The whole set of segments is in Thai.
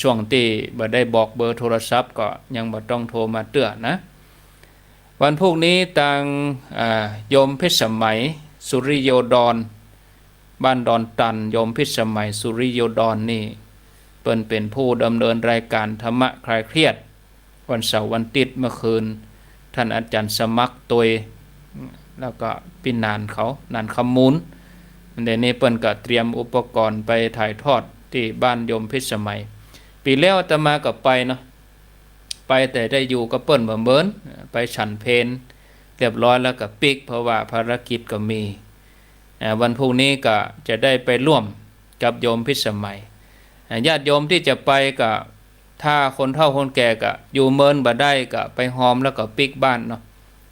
ช่วงที่บ่ได้บอกเบอร์โทรศัพท์ก็ยังบ่ต้องโทรมาเตือนนะวันพรุ่งนี้ทางโยมเพชรสมัยสุริโยดรบ้านดอนตันโยมเพชรสมัยสุริโยดรนี่เปิ้นเป็นผู้ดำเนินรายการธรรมะคลายเครียดวันเสาร์วันอาทิตย์เมื่อคืนท่านอาจารย์สมัครตัวยแล้วก็พี่นานเขานานคำมูลเดี๋ยวนี้เปิ้นก็เตรียมอุปกรณ์ไปถ่ายทอดที่บ้านโยมเพชรสมัยปีแล้วอาตมาก็ไปเนาะไปแต่ได้อยู่กับเปิ้นบ่เมินไปฉันเพลเรียบร้อยแล้วก็ปิกเพราะว่าภารกิจก็มีวันพรุ่งนี้ก็จะได้ไปร่วมกับโยมเพชรสมัยญาติโยมที่จะไปก็ถ้าคนเฒ่าคนแก่ก็อยู่เมินบ่ได้ก็ไปหอมแล้วก็ปิกบ้านเนาะ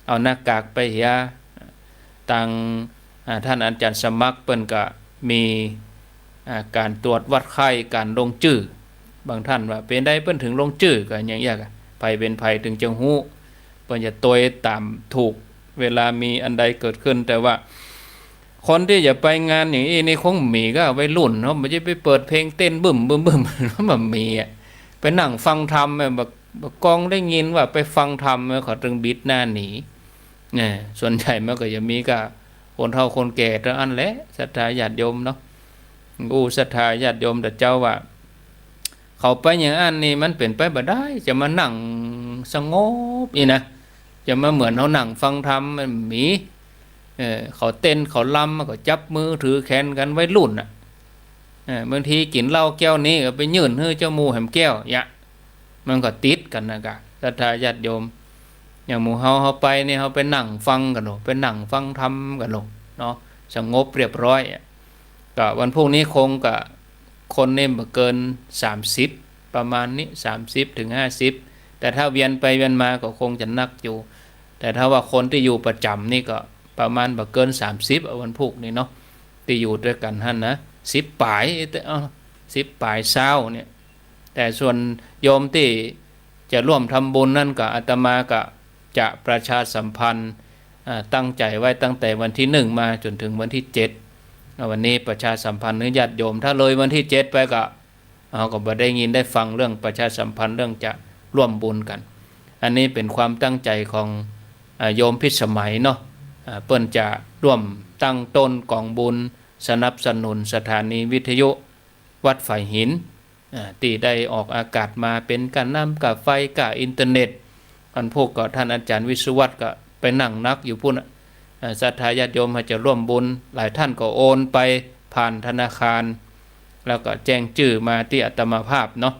เอาหน้ากากไปเหียต่างท่านอาจารย์สมัครเปิ้นก็มีการตรวจวัดไข้การลงชื่อบางท่านว่าเป็นได้เปิ้นถึงลงชื่อก็อย่างเงี้ยไผเป็นไผถึงจะฮู้เปิ้นจะตวยตามถูกเวลามีอันใดเกิดขึ้นแต่ว่าคนที่จะไปงานอย่างนี้นี่คงมีก็วัยรุ่นเนาะบ่ใช่ไปเปิดเพลงเต้นบึ้มบึ้มบึ้มมันมีไปนั่งฟังธรรมบักกองได้ยินว่าไปฟังธรรมเขาถึงบิดหน้าหนีเนี่ยส่วนใหญ่มันก็จะมีก็คนเฒ่าคนแก่ทั้งอันแหละศรัทธาญาติโยมเนาะศรัทธาญาติโยมแต่เจ้าว่าเขาไปอย่างอันนี้มันเป็นไปบ่ได้จะมานั่งสงบนี่นะจะมาเหมือนเขานั่งฟังธรรมมันมีเขาเต้นเขาลำก็จับมือถือแขนกันไว้รุ่นอ่ะบางทีกินเหล้าแก้วนี้ก็ไปยื่นให้เจ้าหมู่แหมแก้วยะมันก็ติดกันนะกะศรัทธาญาติโยมอย่างหมู่เฮาไปนี่เฮาไปนั่งฟังกันโหไปนั่งฟังธรรมกันโหเนาะสงบเรียบร้อยก็วันพรุ่งนี้คงก็คนนี่บ่เกิน30ประมาณนี้30ถึง50แต่ถ้าเวียนไปเวียนมาก็คงจะนักอยู่แต่ถ้าว่าคนที่อยู่ประจำนี่ก็ประมาณบ่เกิน30วันพุกนี่เนาะที่อยู่ด้วยกันหั่นนะ10ปลาย10ปลายเช้าเนี่ยแต่ส่วนโยมที่จะร่วมทำบุญนั่นก็อาตมาก็จะประชาสัมพันธ์ตั้งใจไว้ตั้งแต่วันที่1มาจนถึงวันที่7วันนี้ประชาสัมพันธ์ญาติโยมถ้าเลยวันที่7ไปก็ก็บ่ได้ยินได้ฟังเรื่องประชาสัมพันธ์เรื่องจะร่วมบุญกันอันนี้เป็นความตั้งใจของโยมพิสมัยเนาะเปิ้นจะร่วมตั้งต้นกองบุญสนับสนุนสถานีวิทยุวัดฝ่ายหินที่ได้ออกอากาศมาเป็นการน้ำกับไฟกับอินเทอร์เน็ตอันพวกก็ท่านอาจารย์วิศวัตก็ไปนั่งนักอยู่พุ่นศรัทธาญาติโยมจะร่วมบุญหลายท่านก็โอนไปผ่านธนาคารแล้วก็แจ้งชื่อมาที่อาตมาภาพเนาะ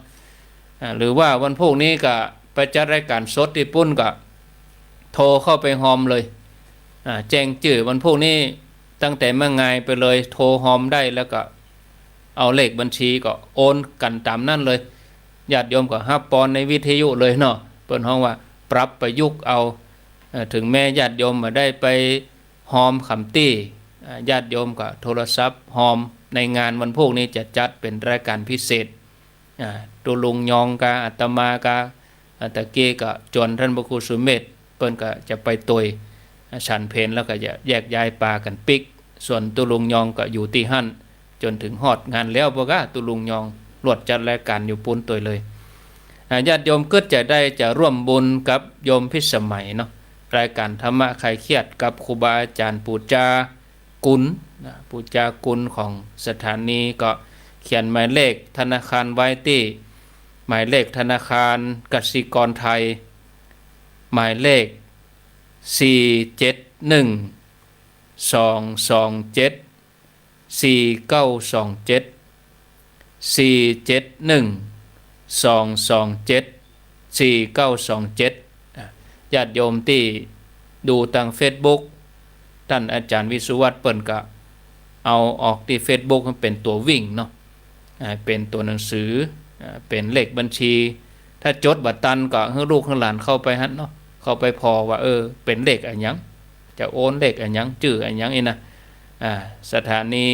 หรือว่าวันพวกนี้ก็ไปจัดรายการสดที่ปุ้นก็โทรเข้าไปหอมเลยแจ้งชื่อวันพวกนี้ตั้งแต่เมื่อไงไปเลยโทรหอมได้แล้วก็เอาเลขบัญชีก็โอนกันตามนั่นเลยญาติโยมก็ฮับปอนในวิทยุเลยเนาะเปิ้นฮ้องว่าปรับประยุกต์เอาถึงแม่ญาติโยมมาได้ไปหอมคำตี้ญาติโยมก็โทรศัพท์หอมในงานวันพวกนี้จะจัดเป็นรายการพิเศษตุลุงยองกาอาตมากาตะเกก็จวนท่านพระครูสุเมธเปิ้นก็จะไปตวยฉันเพลแล้วก็จะแยกย้ายปากันปิกส่วนตุลุงยองก็อยู่ที่หั่นจนถึงฮอดงานแล้วบ่กะตุลุงยองรวดจัดรายการอยู่ปุ้นตวยเลยญาติโยมก็จะร่วมบุญกับโยมพิสมัยเนาะรายการธรรมะคลายเครียดกับครูบาอาจารย์ปู่จากุลปู่จากุลของสถานีก็เขียนหมายเลขธนาคารไว้ที่หมายเลขธนาคารกสิกรไทยหมายเลขญาติโยมที่ดูทาง Facebook ท่านอาจารย์วิสุวัตรเปิ้นก็เอาออกที่ Facebook มันเป็นตัววิ่งเนาะเป็นตัวหนังสือเป็นเลขบัญชีถ้าจดบัตรตันก็ให้ลูกให้หลานเข้าไปหั่นเนาะเข้าไปพอว่าเป็นเลขอันหยังจะโอนเลขอันหยังชื่ออันหยังนี่นะสถานี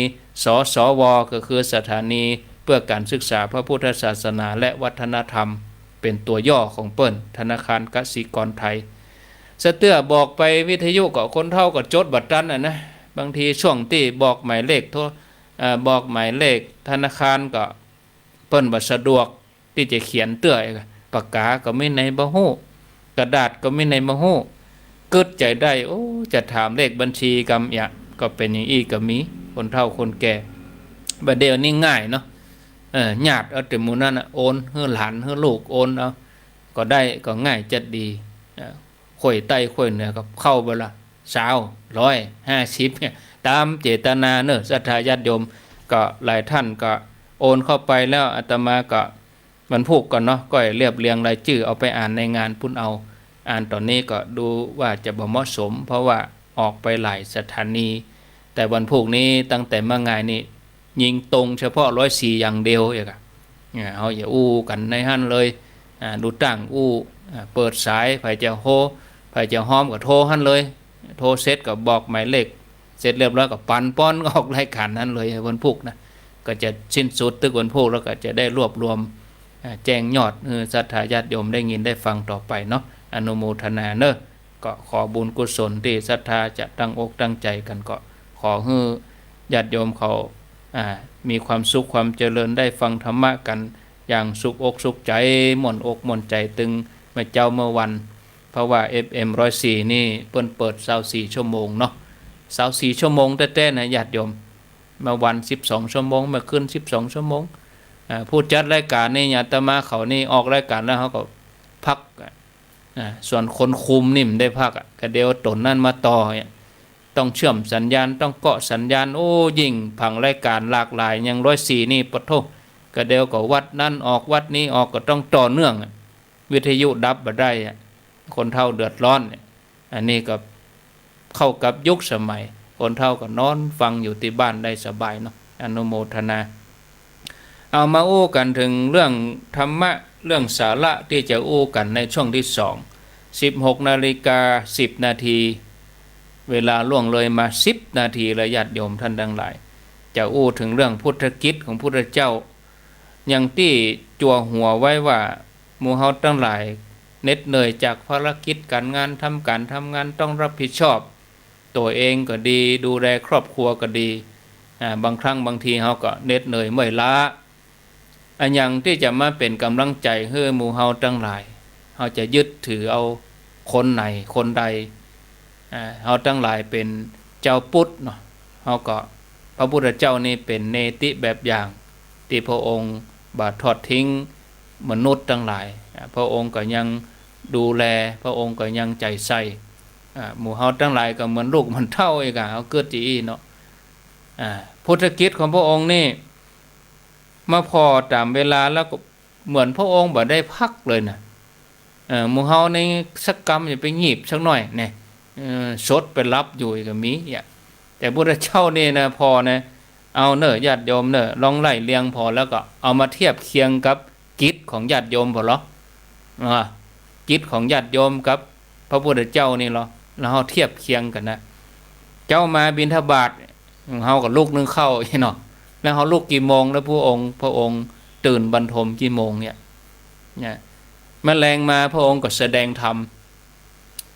สสวก็คือสถานีเพื่อการศึกษาพระพุทธศาสนาและวัฒนธรรมเป็นตัวย่อของเปิ้นธนาคารกสิกรไทยสเตื้อบอกไปวิทยุก็คนเฒ่าก็จดบัตรตันนะบางทีช่วงที่บอกหมายเลขบอกหมายเลขธนาคารก็เปิ้นบ่สะดวก ที่จะเขียนเตื้อปากกาก็ไม่ในบ่ฮู้กระดาษก็ไม่ในบ่ฮู้กึดใจได้โอ้จะถามเลขบัญชีกำอย่างก็เป็นอย่างอีก็มีคนเฒ่าคนแก่บัดเดี๋ยวนี้ง่ายเนาะญาติเอาแต่หมู่นั้นน่ะโอนให้หลานให้ลูกโอนเอาก็ได้ก็ง่ายจัดดีข่อยใต้ข่อยเหนือก็เข้าบ่ละ20 150เนี่ยตามเจตนาเนอะศรัทธาญาติโยมก็หลายท่านก็โอนเข้าไปแล้วอาตมาก็มันพูกก่อนเนาะก็เรียบเรียงรายชื่อเอาไปอ่านในงานพุ่นเอาอ่านตอนนี้ก็ดูว่าจะบ่เหมาะสมเพราะว่าออกไปหลายสถานีแต่วันพูกนี้ตั้งแต่เมื่อไงนี่ยิงตรงเฉพาะ104อย่างเดียวเองเอาอย่าอู้กันในหั่นเลยดูตั้งอู้เปิดสายไผจะโฮไผจะห้อมก็โทรหั่นเลยโทรเสร็จก็บอกหมายเลขเสร็จเรียบร้อยก็ปันป้อนออกรายการนั้นเลยวันพุกนะก็จะสิ้นสุดตึกวันพุกแล้วก็จะได้รวบรวมแจ้งยอดศรัทธาญาติโยมได้ยินได้ฟังต่อไปเนาะอนุโมทนาเนอะก็ขอบุญกุศลที่ศรัทธาจะตั้งอกตั้งใจกันก็ขอให้ญาติโยมเขามีความสุขความเจริญได้ฟังธรรมะกันอย่างสุขอกสุขใจหม่นอกหม่นใจตึงเมื่อเจ้าเมื่อวันเพราะว่า FM 104นี่เปิด24ชั่วโมงเนาะ24ชั่วโมงแต่ๆนะญาติโยมมาวัน12ชั่วโมงมาขึ้น12ชั่วโมงผู้จัดรายการนี่อาตมาเขานี่ออกรายการแล้วเขาก็พักส่วนคนคุมนี่มันได้พักก็เดี๋ยวตนนั่นมาต่อต้องเชื่อมสัญญาณต้องเกาะสัญญาณโอ้ยิ่งผังรายการหลากหลายอย่าง104นี่ปะโทก็เดี๋ยวก็วัดนั่นออกวัดนี้ออกก็ต้องต่อเนื่องวิทยุดับบ่ได้คนเฒ่าเดือดร้อนอันนี้ก็เข้ากับยุคสมัยคนเฒ่าก็นอนฟังอยู่ที่บ้านได้สบายเนาะอนุโมทนาเอามาอู้กันถึงเรื่องธรรมะเรื่องสาระที่จะอู้กันในช่วงที่16:10 นาทีเวลาล่วงเลยมา10 นาทีและญาติโยมท่านทั้งหลายจะอู้ถึงเรื่องพุทธกิจของพุทธเจ้าอย่างที่จั่วหัวไว้ว่าหมู่เฮาทั้งหลายเหน็ดเหนื่อยจากภารกิจการงานทำงานต้องรับผิดชอบตัวเองก็ดีดูแลครอบครัวก็ดีบางครั้งบางทีเฮาก็เหน็ดเหนื่อยเมื่อยล้าอันอย่างที่จะมาเป็นกำลังใจให้หมู่เฮาทั้งหลายเฮาจะยึดถือเอาคนไหนคนใดเฮาทั้งหลายเป็นเจ้าพุทธเนาะเฮาก็พระพุทธเจ้านี่เป็นเนติแบบอย่างที่พระองค์บาทอดทิ้งมนุษย์ทั้งหลายพระองค์ก็ยังดูแลพระองค์ก็ยังใจใส่หมู่เฮาทั้งหลายก็เหมือนลูกมันเท่าอีกเฮาเกิดจีเนาะพุทธกิจของพระองค์นี่มาพอตามเวลาแล้วก็เหมือนพระองค์บ่ได้พักเลยนะหมู่เฮาในสักกรรมอย่าไปหยีบสักหน่อยเนี่ยสดไปรับอยู่ก็มีแต่พุทธเจ้านี่นะพอนะเอาเนอะญาติโยมเนอะลองไล่เรียงพอแล้วก็เอามาเทียบเคียงกับกิจของญาติโยมพอหรอกิจของญาติโยมกับพระพุทธเจ้านี่หรอแล้วเฮาเทียบเคียงกันนะเจ้ามาบิณฑบาตเฮากับลูกนึงเข้าเนาะแล้วเฮาลูกกี่โมงแล้วพระองค์ตื่นบรรทมกี่โมงเนี่ยแมลงมาพระองค์ก็แสดงธรรม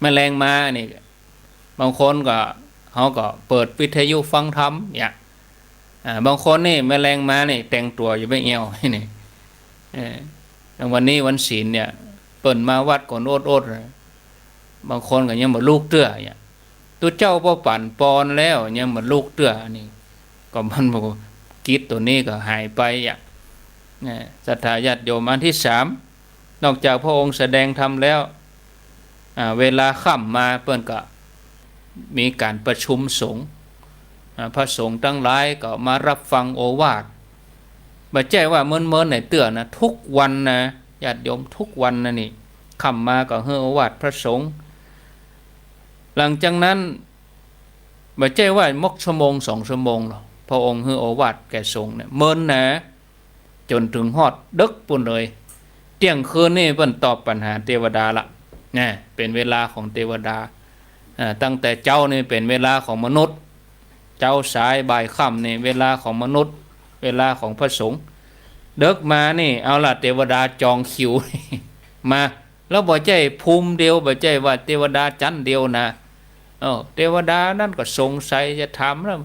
แมลงมานี่บางคนก็เฮาก็เปิดวิทยุฟังธรรมเนี่ยบางคนนี่แมลงมานี่แต่งตัวอยู่ไม่เอวนี่วันนี้วันศีลเนี่ยเปิ่นมาวัดก่อนโอดบางคนก็ยังบ่ลูกเตื้อเนี่ยตัวเจ้าบ่ปั่นปอนแล้วยังบ่ลูกเตื้อนี่ก็มันบ่กิจตัวนี้ก็หายไปศรัทธาญาติโยมอันที่3นอกจากพระองค์แสดงธรรมแล้วเวลาค่ำมาเปิ้นก็มีการประชุมสงฆ์พระสงฆ์ทั้งหลายก็มารับฟังโอวาทบ่ใช่ว่าเมินๆไหนเตื้อนะทุกวันนะญาติโยมทุกวันนะนี่ค่ำมาก็เฮาโอวาทพระสงฆ์หลังจากนั้นบ่ใช่ว่ามกชั่วโมง2ชั่วโมงหรอกพระองค์เฮาโอวาทแก่สงฆ์เนี่ยเมินนะจนถึงฮอดดึกปุ่นเลยเที่ยงคืนนี่เพิ่นตอบปัญหาเทวดาละเป็นเวลาของเทวดาตั้งแต่เจ้านี่เป็นเวลาของมนุษย์เจ้าสายบ่ายค่ำนี่เวลาของมนุษย์เวลาของพระสงฆ์เดึกมานี่เอาล่ะเทวดาจองคิวมาแล้วบ่ใช่ภูมิเดียวบ่ใช่ว่าเทวดาชั้นเดียวนะเทวดานั่นก็สงสัยจะถามแล้ว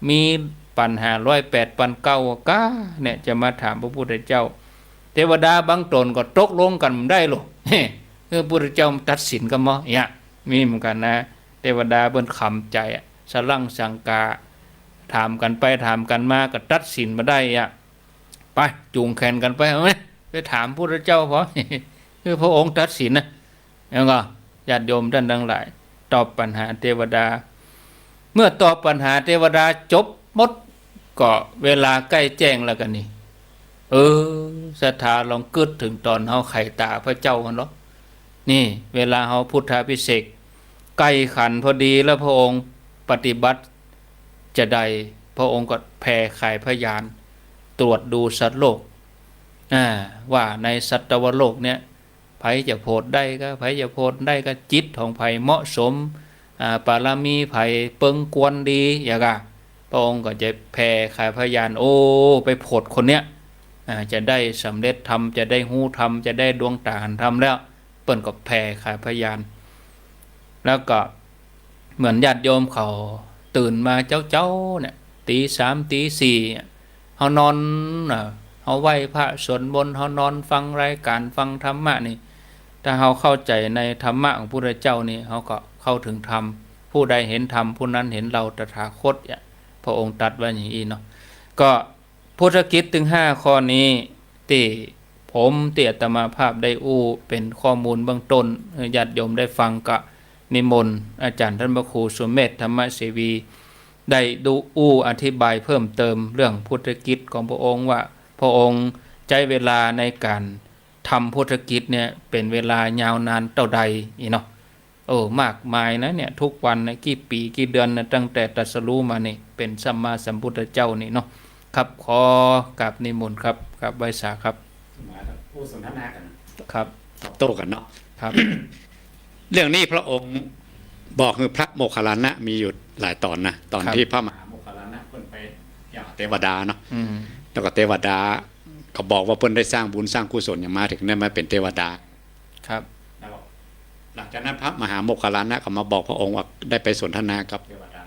มีปัญหา108,900เนี่ยจะมาถามพระพุทธเจ้า เทวดาบางตนก็ตกลงกันได้หรอกคือพระพุทธเจ้าตัดสินกันมั้งเนี่ยมีเหมือนกันนะเทวดาเบิ่นคำใจสลั่งสังกาถามกันไปถามกันมาก็ตัดสินมาได้ไปจูงแขนกันไปเอาไหมไปถามพระพุทธเจ้าเพราะคือพระองค์ตัดสินนะแล้วก็ญาติโยมท่านทั้งหลายตอบปัญหาเทวดาเมื่อตอบปัญหาเทวดาจบหมดก็เวลาใกล้แจ้งแล้วกันนี่ศรัทธาลองกึดถึงตอนเฮาไข่ตาพระเจ้ากันหรอนี่เวลาเฮาพุทธาภิเษกใกล้ขันพอดีแล้วพระองค์ปฏิบัติจะได้พระองค์ก็แผ่ไขพยานตรวจดูสัตว์โลกว่าในสัตวโลกเนี่ยไผจะโพดได้ก็ไผจะโพดได้ก็จิตของไผเหมาะสมปารมีไผเปิงกวนดีอย่างกะพระองค์ก็จะแผ่ไขพยานไปโพดคนเนี้ยจะได้สำเร็จธรรมจะได้หูธรรมจะได้ดวงตาเห็นธรรมแล้วเปิ้นก็แผ่ไขพยานแล้วก็เหมือนญาติโยมเขาตื่นมาเจ้าเนี่ยตีสามตีสี่เขานอนเขาไหว้พระสวดมนต์เขานอนฟังรายการฟังธรรมะนี่ถ้าเขาเข้าใจในธรรมะของพระพุทธเจ้านี่เขาก็เข้าถึงธรรมผู้ใดเห็นธรรมผู้นั้นเห็นเราตถาคตพระองค์ตรัสไว้อย่างนี้เนาะก็พุทธกิจถึง5ข้อนี้ที่ผมอาตมาภาพได้เป็นข้อมูลเบื้องต้นญาติโยมได้ฟังก็นิมนต์อาจารย์ท่านพระครูสุเมธธรรมเสวีได้ดูอธิบายเพิ่มเติมเรื่องพุทธกิจของพระองค์ว่าพระองค์ใช้เวลาในการทำพุทธกิจเนี่ยเป็นเวลายาวนานเท่าใดเนาะมากมายนะเนี่ยทุกวันนะกี่ปีกี่เดือนนะตั้งแต่ตรัสรู้มานี่เป็นสัมมาสัมพุทธเจ้านี่เนาะครับขอกราบนิมนต์ครับไว้สาครับผู้สนทนากันครับตอบโต้กันเนาะครับ เรื่องนี้พระองค์บอกคือพระโมคคัลลานะมีอยู่หลายตอนนะตอนที่พระมหาโมคคัลลานะเพิ่นไปอย่างเทวดาเนาะแล้วก็เทวดาก็บอกว่าเพิ่นได้สร้างบุญสร้างกุศลอย่างมาถึงได้มาเป็นเทวดาครับแล้วหลังจากนั้นพระมหาโมคคัลลานะก็มาบอกพระองค์ว่าได้ไปสนทนากับเทวดา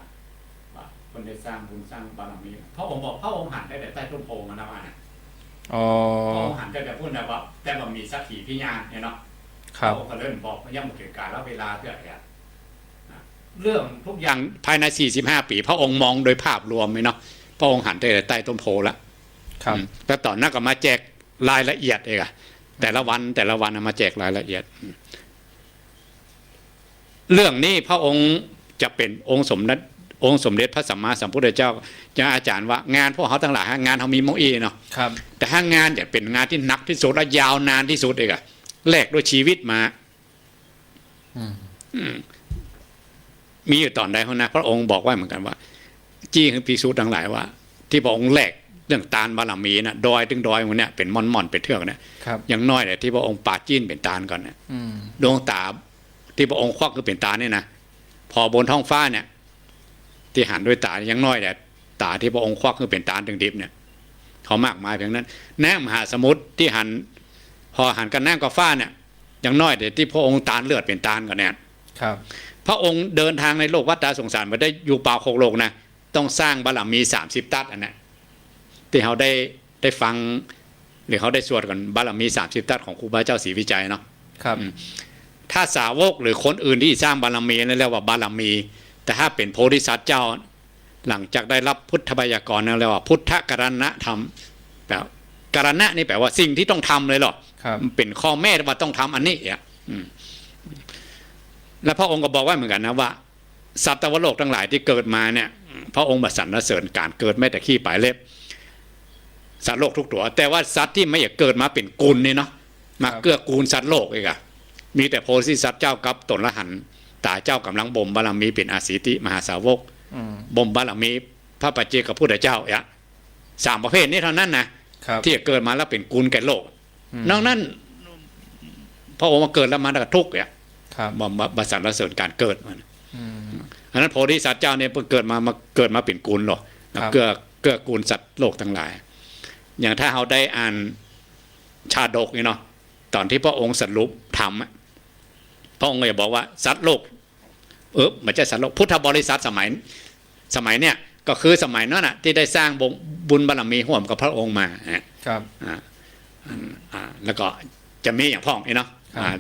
ว่าเพิ่นได้สร้างบุญสร้างบารมีพระองค์บอกพระองค์หันได้แต่ใต้ต้นโพมันนะว่าพระองค์หันได้แต่พูดนะว่าแต่ว่ามีสักขีพิญาณเนาะพระองค์ก็เริ่มบอกว่ายังหมดถึงการแล้วเวลาเกิดเรื่องทุกอย่างภายใน45 ปีพระองค์มองโดยภาพรวมเนาะพระองค์หันได้แต่ใต้ต้นโพแล้วครับแต่ตอนนั้นก็มาแจกรายละเอียดเองแต่ละวันมาแจกรายละเอียดเรื่องนี้พระองค์จะเป็นองค์สมเด็จพระสัมมาสัมพุทธเจ้าจะอาจารย์ว่างานพวกเขาทั้งหลายงานเขามีมงอีเนาะแต่ถ้างานเนี่ยเป็นงานที่หนักที่สุดและยาวนานที่สุดเองแลกด้วยชีวิตมามีอยู่ตอนใดเขานะพระองค์บอกไว้เหมือนกันว่าจี้คือภิกษุทั้งหลายว่าที่พระองค์แลกเรื่องตาลบารมีนะดอยถึงดอยมันเนี่ยเป็นม่อนเป็นเทือกเนี่ยอย่างน้อยเนี่ยที่พระองค์ปาดจี้นเป็นตาลก่อนเนี่ยดวงตาที่พระองค์ควักคือเป็นตาเนี่ยนะพอบนท้องฟ้าเนี่ยที่หันด้วยตาอย่างน้อยเนี่ยตาที่พระองค์ควักคือเป็นตาถึงดิบเนี่ยเขามากมายเพียงนั้นแน้มหาสมุทรที่หันพอหันกันแน้กับฟ้าเนี่ยอย่างน้อยเดี๋ยวที่พระองค์ตาลเลือดเป็นตาลก่อนเนี่ยพระองค์เดินทางในโลกวัฏสงสารมาได้อยู่ป่าโคกโลกนะต้องสร้างบารมี30 ตัดอันนี้ที่เขาได้ฟังหรือเขาได้สวดกันบารมี30 ตัดของครูบาเจ้าศรีวิจัยเนาะถ้าสาวกหรือคนอื่นที่สร้างบารมีนั่นเรียกว่าบารมีแต่ถ้าเป็นโพธิสัตว์เจ้าหลังจากได้รับพุทธบัญญัตินั่นเรียกว่าพุทธกรณะธรรมแบบกรณะนี่แปลว่าสิ่งที่ต้องทำเลยหรอเป็นข้อแม่ว่าต้องทำอันนี้และพระองค์ก็บอกว่าเหมือนกันนะว่าสัตว์โลกทั้งหลายที่เกิดมาเนี่ยพระองค์บัสรรเสริญการเกิดแม้แต่ขี้ปลายเล็บสัตว์โลกทุกตัวแต่ว่าสัตว์ที่ไม่อยากเกิดมาเป็นกุลนี่เนาะมาเกื้อกูลสัตว์โลกเองมีแต่โพธิสัตว์เจ้ากับตนละหันตาเจ้ากำลังบ่มบารมีเป็นอาสิติมหาสาวกบ่มบารมีพระปัจเจกพุทธเจ้า3 ประเภทนี้เท่านั้นนะที่เกิดมาแล้วเป็นกุลแก่โลกนอกนั้นพระองค์มาเกิดแล้วมาทุกข์บัสรรเสริญการเกิดมันอันนั้นโพธิสัตว์เจ้าเนี่ยเกิดมาเป็นกุลหรอเกื้อกูลสัตว์โลกทั้งหลายอย่างถ้าเราได้อ่านชาดกนี่เนาะตอนที่พระองค์สรุปธรรมพระองค์ก็จะบอกว่าสัตว์โลกไม่ใช่สัตว์โลกพุทธบริษัทสมัยเนี่ยก็คือสมัยนั้นน่ะที่ได้สร้างบุญบารมีร่วมกับพระองค์มา แล้วก็จะมีอย่างพ่องเนาะ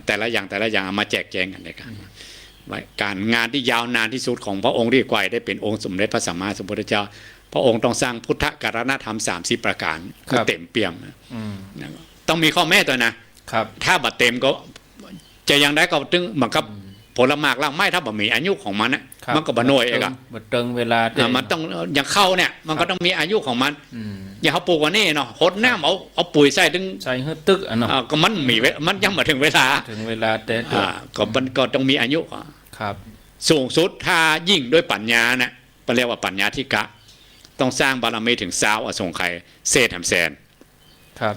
แต่ละอย่างเอามาแจกแจงกันเลยครับการงานที่ยาวนานที่สุดของพระองค์ที่กว่าได้เป็นองค์สมเด็จพระสัมมาสัมพุทธเจ้าพระองค์ต้องสร้างพุทธกรณธรรม30ประการคือเต็มเปี่ยมต้องมีข้อแม้ตัวนะครับถ้าบัดเต็มก็จะยังได้ก็ตึงเหมือนกับผลหมากล่างไม้ถ้าบ่มีอายุของมันนะมันก็บ่หน่วยเองอะบัดเติงเวลามันต้องอย่างเข้าเนี่ยมันก็ต้องมีอายุของมันอย่างเขาปลูกวันนี้เนาะหดน้ำเอาปุ๋ยใส่ถึงใส่ให้ตึกอ่ะเนาะก็มันมีมันยังมาถึงเวลาแต่ก็มันก็ต้องมีอายุครับสูงสุดถ้ายิ่งด้วยปัญญาเนี่ยเรียกว่าปัญญาธิกะต้องสร้างบารมีถึง20อสงไขยเศษหำแสนครับ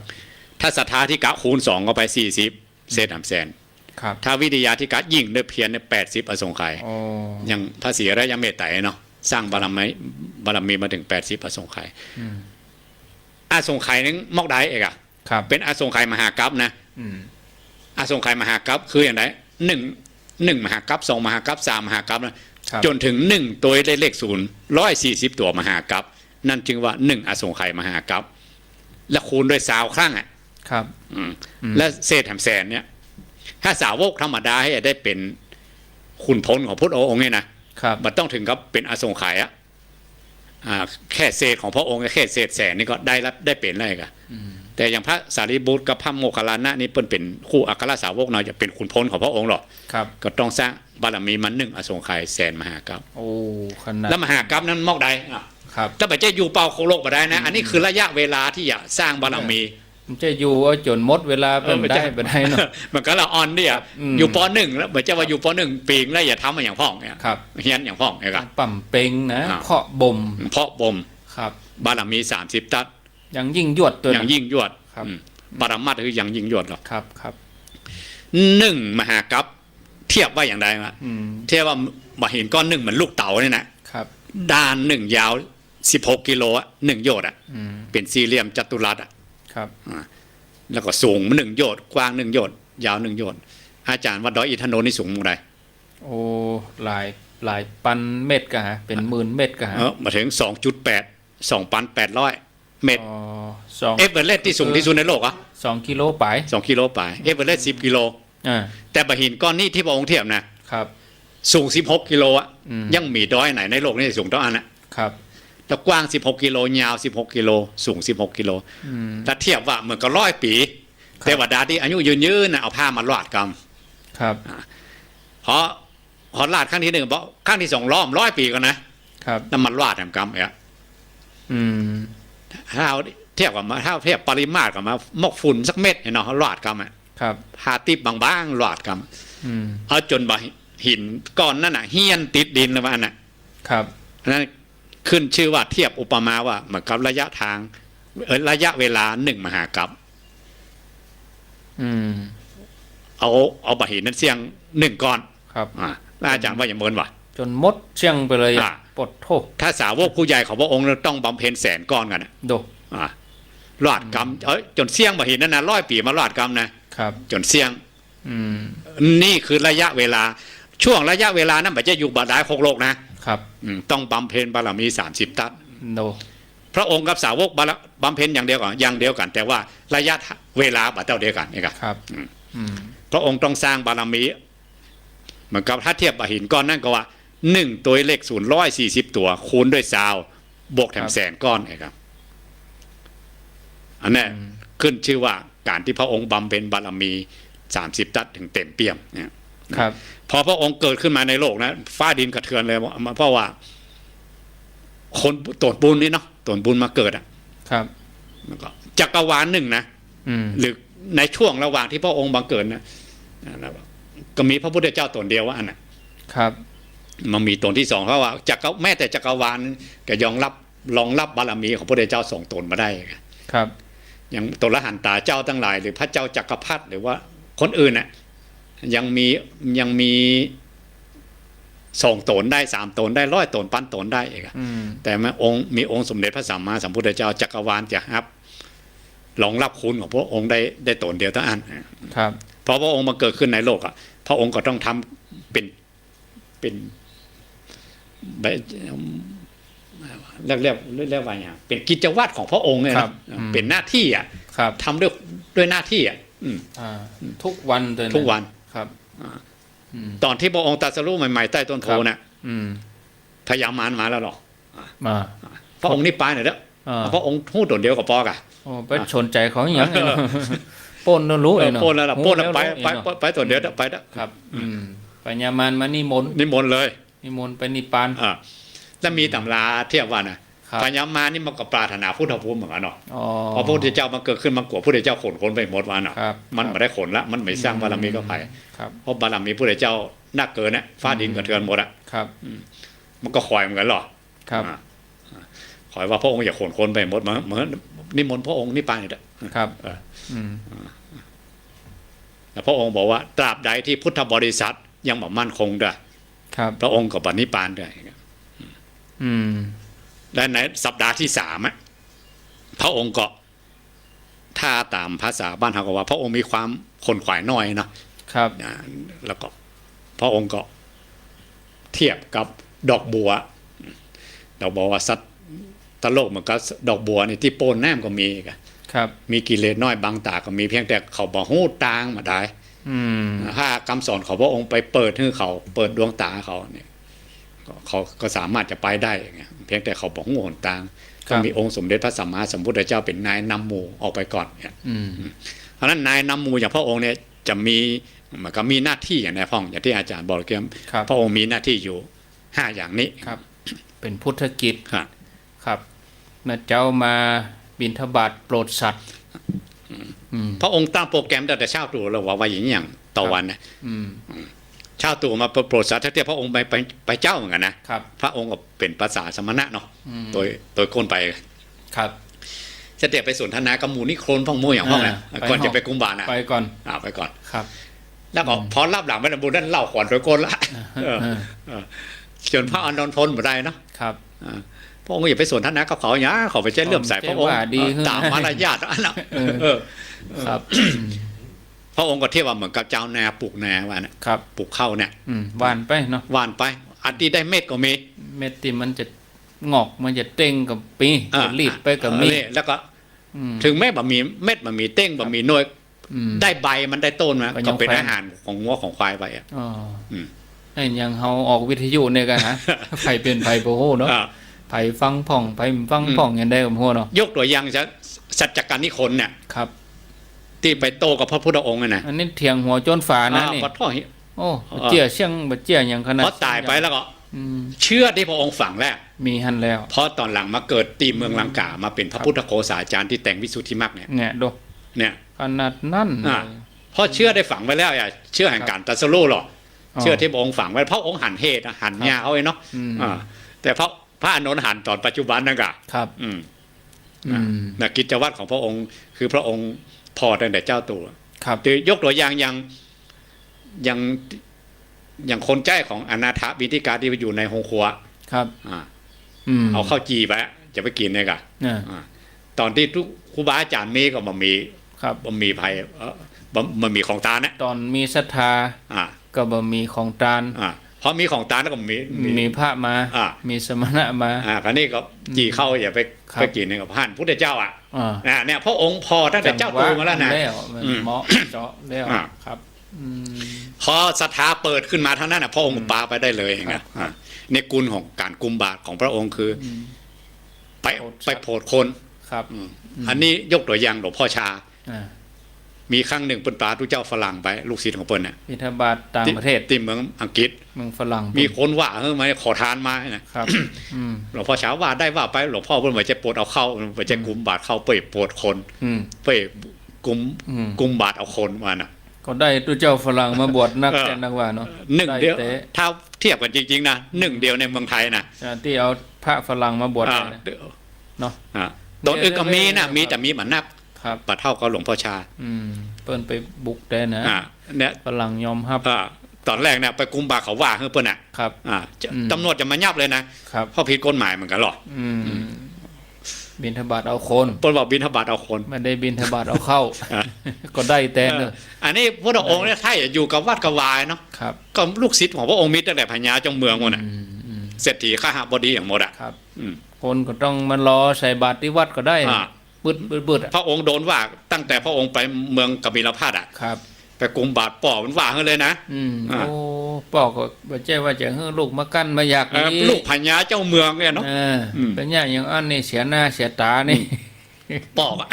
ถ้าศรัทธาธิกะคูณ2ก็ไป40เศษหำแสนครับถ้าวิทยาธิกะยิ่งด้วยเพียรใน80อสงไขยอย่างพระศรีอริยเมตไตรเนาะสร้างบารมีมาถึง80อสงไขยอสงไขยนึงมอกได้เอกอะเป็นอสงไขยมหากัปนะอสงไขยมหากัปคืออย่างไร1มหากัป2มหากัป3มหากัปนะจนถึง1ตัวเลข0 140ตัวมหากัปนั่นจึงว่า1อสงไขยมหากัปและคูณด้วย20ครั้งอ่ะครับและเศษแถมแสนเนี่ยถ้าสาวกธรรมดาให้ได้เป็นขุนพลของพุทธองค์เนี่ยนะครับมันต้องถึงกับเป็นอสงไขยอะแค่เศษของพระองค์แค่เศษแสนนี่ก็ได้เป็นอะไรกันแต่อย่างพระสารีบุตรกับพระโมคคัลลานะนี่เป็นคู่อัครสาวกเนาะจะเป็นขุนพลของพระองค์หรอกก็ต้องสร้างบารมีมัน1อสงไขยแสนมหากัปโอ้ขนาดแล้วมหากัปนั้นมอกใดถ้าไปเจ้าอยู่เป่าโคโลกมาได้นะอันนี้คือระยะเวลาที่จะสร้างบารมีจะอยู่จนหมดเวลาเป็นได้เนาะมันก็ละอ่อนดิอยู่ป.1แล้วเหมือนจะว่าอยู่ป.1ปีงแล้วอย่าทำมาอย่างพ่องเนี่ยเฮียนอย่างพ่องเนี่ยครับปั่มเป่งนะเพาะบ่มครับบารมี30ตัดอย่างยิ่งยวดตัวอย่างยิ่งยวดปรมัตถ์คืออย่างยิ่งยวดหรอครับ1มหากัปเทียบว่าอย่างไรวะเทียบว่าบ่เห็นก้อน1เหมือนลูกเต๋าเนี่ยนะครับด้าน1ยาว16กิโลอ่ะ1โยชน์อ่ะเป็นสี่เหลี่ยมจัตุรัสอ่ะครับแล้วก็สูง1โยชน์กว้าง1โยชน์ยาว1โยชน์อาจารย์ว่าดอยอินทนนท์นี่สูงมั้งใดโอ้หลายพันเมตรกะฮะเป็นหมื่นเมตรกะฮะมาถึง 2.8 2,800 เมตรเอเวอเรสต์ที่สูงที่สุดในโลกอ่ะ2กิโลไป2กิโลไปเอเวอเรสต์10กิโลแต่บ่หินก้อนนี้ที่พระองค์เทียบนะครับสูง16กิโลอ่ะยังมีดอยไหนในโลกนี้สูงเท่าอันนะครับแต่กว้าง16กิโลยาว16กิโลสูง16กิโลถ้าเทียบว่าเหมือนกับ100 ปีเทวดาที่อายุยืนๆเอาผ้ามาลาดกำครับเพราะลาดครั้งที่1เพราะครั้งที่2ล้อม100 ปีกันนะครับน้ำมันลาดกำเนี่ยถ้าเอาเทียบกับมาถ้าเทียบปริมาตรกับมามกฝุ่นสักเม็ดเนาะลาดกำครับพาติบบางๆลาดกำเอาจนบ่หินก้อนนั่นน่ะเฮียนติดดินแล้วมันน่ะครับนั่นขึ้นชื่อว่าเทียบอุปมาว่าเหมือนกับระยะทางระยะเวลา1มหากัปเอาบะหินนั้นเสี่ยง1ก้อนครับอาจารย์ว่าอย่างเมินวะจนมดเสี่ยงไปเลยปดโทษถ้าสาวกผู้ใหญ่ของพระองค์ต้องบำเพ็ญแสนก้อนกันโดลาดกำจนเสี่ยงบะหินนั้นนะ100 ปีมาลาดกำนะครับจนเสี่ยงนี่คือระยะเวลาช่วงระยะเวลานั้นไม่ใช่อยู่บาดาล6โลกนะครับต้องบำเพ็ญบารมี30ตัดพระองค์กับสาวกบำเพ็ญอย่างเดียวกันแต่ว่าระยะเวลาบัดเท่าเดียวกันนี่ครับพระองค์ต้องสร้างบารมีเหมือนกับถ้าเทียบกับหินก้อนนั่นก็ว่า1ตัวเลข0 140ตัวคูณด้วย20บวกแถมแสนก้อนครับอันนี้ขึ้นชื่อว่าการที่พระองค์บำเพ็ญบารมี30ตัดถึงเต็มเปี่ยมเนี่ยครับพอพระองค์เกิดขึ้นมาในโลกนะฟ้าดินกระเทือนเลยเพราะว่าคนตนบุญนี่เนาะตนบุญมาเกิดครับจักรวาลหนึ่งนะหรือในช่วงระหว่างที่พระองค์บังเกิดนะก็มีพระพุทธเจ้าตนเดียวว่าอันน่ะครับมันมีตนที่2เพราะว่าแม้แต่จักรวาลก็รองรับบารมีของพระพุทธเจ้าส่งตนมาได้ครับอย่างตนละหันตาเจ้าทั้งหลายหรือพระเจ้าจักรพรรดิหรือว่าคนอื่นน่ะยังมี2 ตนได้3 ตนได้100 ตน1,000 ตนได้เองแต่แม้มีองค์สมเด็จพระสัมมาสัมพุทธเจ้าจักรวาลจะรองรับคุณของพระองค์ได้ตนเดียวเท่านั้นครับเพราะพระองค์มาเกิดขึ้นในโลกพระองค์ก็ต้องทำเป็นเรียกว่าอย่างเป็นกิจวัตรของพระองค์เลยนะเป็นหน้าที่ ครับ ทำด้วยหน้าที่อ่ะทุกวันเลยนะ ทุกวัน ครับ ตอนที่พระองค์ตรัสรู้ใหม่ๆใต้ต้นโพ ครับ น่ะ อืม พญามารมาแล้วหรอก มา พระองค์นี่ไปหน่อยเด้อ พระองค์พูดโดดเดียวกับปอกอะ โอ้ไปชนใจเขาอย่างเนาะปล้นแล้วรู้เลยเนาะ ปล้นแล้วล่ะปล้นแล้วไป รู้เลยเนาะ ไปตัวเดียวไปเด้อ ครับ ปัญญามารมานิมนต์ นิมนต์เลย ไปนิพพาน แล้วมีตำราเทียบว่านะครับ พญามารนี่มันก็ปรารถนาพุทธภูมิเหมือนกันเนาะ อ๋อ พอพระพุทธเจ้ามันเกิดขึ้นมากลัวพระพุทธเจ้าขนคนไปหมดวันเนาะ ครับ มันไม่ได้ขนละมันไม่สร้างบารมีก็ไป ครับ เพราะบารมีพระพุทธเจ้านักเกินเนี่ยฟ้าดินกระเทือนหมดอะ ครับ มันก็คอยเหมือนกันหรอ ครับ คอยว่าพระองค์อย่าขนคนไปหมดเหมือนนิมนต์พระองค์นี่ไปเนี่ย ครับ แต่พระองค์บอกว่าตราบใดที่พุทธบริษัทยังบ่มั่นคงด้วย ครับ พระองค์ก็ปณิพานด้วย และในสัปดาห์ที่3พระองค์ก็ถ้าตามภาษาบ้านเราก็ว่า พระองค์มีความขนขวายน้อยเนาะ ครับ แล้วก็พระองค์ก็เทียบกับดอกบัวดอกบัวว่าสัตว์ตโลกเหมือนกับดอกบัวนี่ที่โปนแนมก็มีกัน ครับ มีกิเลสน้อยบางตาก็มีเพียงแต่เขาบ่ฮู้ตางมาได้ ถ้าคำสอนของพระองค์ไปเปิดให้เขาเปิดดวงตาเขาเนี่ยเขาก็สามารถจะไปได้อย่างเงี้ยเพียงแต่เขาบอกงูหนตางก็มีองค์สมเด็จพระสัมมาสัมพุทธเจ้าเป็นนายนำหมู่ออกไปก่อนเนี่ยเพราะฉะนั้นนายนำหมู่อย่างพระองค์เนี่ยจะมีมันก็มีหน้าที่อย่างในห้องอย่างที่อาจารย์บอกเกี่ยมพระองค์มีหน้าที่อยู่5อย่างนี้ ครับ เป็นพุทธกิจ ครับ ครับนะเจ้ามาบิณฑบาตโปรดสัตว์ พระองค์ตั้งโปรแกรมตั้งแต่เช้าตรู่แล้วว่าอย่างต่อวันนะเช้าตรู่มาโปรดสัตว์ถ้าเทียบพระองค์ไปเจ้าเหมือนกันนะครับ พระองค์ก็เป็นภาษาสมณะเนาะโดยคนไป ครับ จะเตียบไปสนทนากับหมู่นิโครนพ่องโมอย่างห้องนะก่อนจะไปกุมบาลนะ ไปก่อน ไปก่อน ครับ แล้วก็พอรับหลังไปบุญนั่นเล่าขวัญโดยคนละจนพระอานนท์ทนบ่ได้เนาะ ครับ พระองค์อย่าไปสนทนากับเขาอย่าเขาไปเจ้เลื่อมใสพระองค์ตามมารยาทอันนั้น ครับ พระองค์ก็เทียบว่าเหมือนกับเจ้านาปลูกนาว่านะครับ ปลูกข้าวเนี่ย หวานไปเนาะ หว่านไปอันที่ได้เม็ดก็มี เม็ดที่มันจะงอกมันจะเต้งกับปีจะรีดไปกับมี แล้วก็ถึงแม้บ่มีเม็ดบ่มีเต้งบ่มีหน่วยได้ใบมันได้ต้นมาก็เป็นอาหารของงัวของควายไปอ่ะไอ้ยังเฮาออกวิทยุเนี่ยกันฮะไผเป็นไผโบโหเนาะไผฟังพ่องไผฟังพ่องยังได้กับโหเนาะยกตัวอย่างสัจจการนิคนเนี่ย ครับ ที่ไปโตกับพระพุทธองค์นะ อันนี้เถียงหัวโจนฝานะนี่ พอท่อ โอ้เจี้ยเชียงบ่เจี้ยอย่างขนาด พอตายไปแล้วก็เชื่อที่พระองค์ฝังแล้ว มีหันแล้ว เพราะตอนหลังมาเกิดตีเมืองลังกามาเป็นพระพุทธโฆษาจารย์ที่แต่งวิสุทธิมรรคเนี่ย เนี่ยดู เนี่ย ขนาดนั้น เพราะเชื่อได้ฝังไว้แล้วอย่าเชื่อแห่งการตรัสรู้หรอกเชื่อที่พระองค์ฝังไว้พระองค์หันเหตุหันยาเอาไว้เนาะแต่พระอานนท์หันตอนปัจจุบันนั่นกะ ครับนะกิจวัตรของพระองค์คือพระองค์พอตั้งแต่เจ้าตัว ครับ ยกตัวอย่างอย่างคนใจของอนาถบิณฑิกาที่ไปอยู่ในโรงครัว ครับเอาข้าวจีไปจะไปกินเนี่ยกะตอนที่ทุกครูบาอาจารย์มีก็บ่มี ครับ บ่มีภัยมันมีของตาเนี่ย ตอนมีศรัทธาก็บ่มีของตานเพราะมีของตาแล้วก็มีพระมามีสมณะมาคราวนี้ก็จีเข้าอย่าไปกินเนี่ยกับพระพุทธเจ้าเนี่ยพระองค์พอตั้งแต่เจ้าตัวมาแล้วนะเหมาะเจาะแล้วครับพอศรัทธาเปิดขึ้นมาเท่านั้นพระองค์ปาไปได้เลยไงในกุลของการกุมบาตรของพระองค์คือไปโปรดคนครับอันนี้ยกตัวอย่างหลวงพ่อชามีครั้งหนึ่งเป็นปาทุเจ้าฝรั่งไปลูกศิษย์ของเปิ้ลเนี่ยบิณฑบาตต่างประเทศที่เมืองอังกฤษเมืองฝรั่งมีคนว่ามาขอทานมานะครับหลวงพ่อชาว่าได้ว่าไปหลวงพ่อเปิ้ลไปจะโปรดเอาเข้าไปจะกุมบาตรเข้าไปโปรดคนไปกุมบาตรเอาคนมาน่ะก็ได้ตัวเจ้าฝรั่งมาบวชนักแต่นักว่าเนาะหนึ่งเดียวถ้าเทียบกันจริงๆนะหนึ่งเดียวในเมืองไทยนะที่เอาพระฝรั่งมาบวชเนาะตอนอื่นก็มีนะมีแต่มีเหมือนนับปะเท่ากับหลวงพ่อชาเปิ้นไปบุกได้นะเนี่ยฝรั่งยอมรับตอนแรกเนี่ยไปกุมบาเขาว่าเปิ้นอ่ะครับตำรวจจะมายับเลยนะเพราะผิดกฎหมายเหมือนกันหรอบิณฑบาตเอาคน เปิ้นบอกบิณฑบาตเอาคนไม่ได้บิณฑบาตเอาเข้าก็ได้แต่เนอะอันนี้พระองค์เนี่ยถ้าอยู่กับวัดกับวายเนาะก็ลูกศิษย์ของพระองค์มิตรตั้งแต่พญาจงเมืองหมดอ่ะเศรษฐีข้าหบดีอย่างหมดอ่ะคนก็ต้องมารอใส่บาตรที่วัดก็ได้ บึดอ่ะพระองค์โดนว่าตั้งแต่พระองค์ไปเมืองกบิลพัสอ่ะ ครับ ไปกุมบาทป่อมันว่าเขาเลยนะ โอ้ปอกก็บ่ใช่ว่าจะให้ลูกมากั้นมาอยากนี้ ลูกพญาเจ้าเมืองเนี่ยเนาะ เป็นอย่างอันนี้เสียหน้าเสียตานี่ ปอกอะ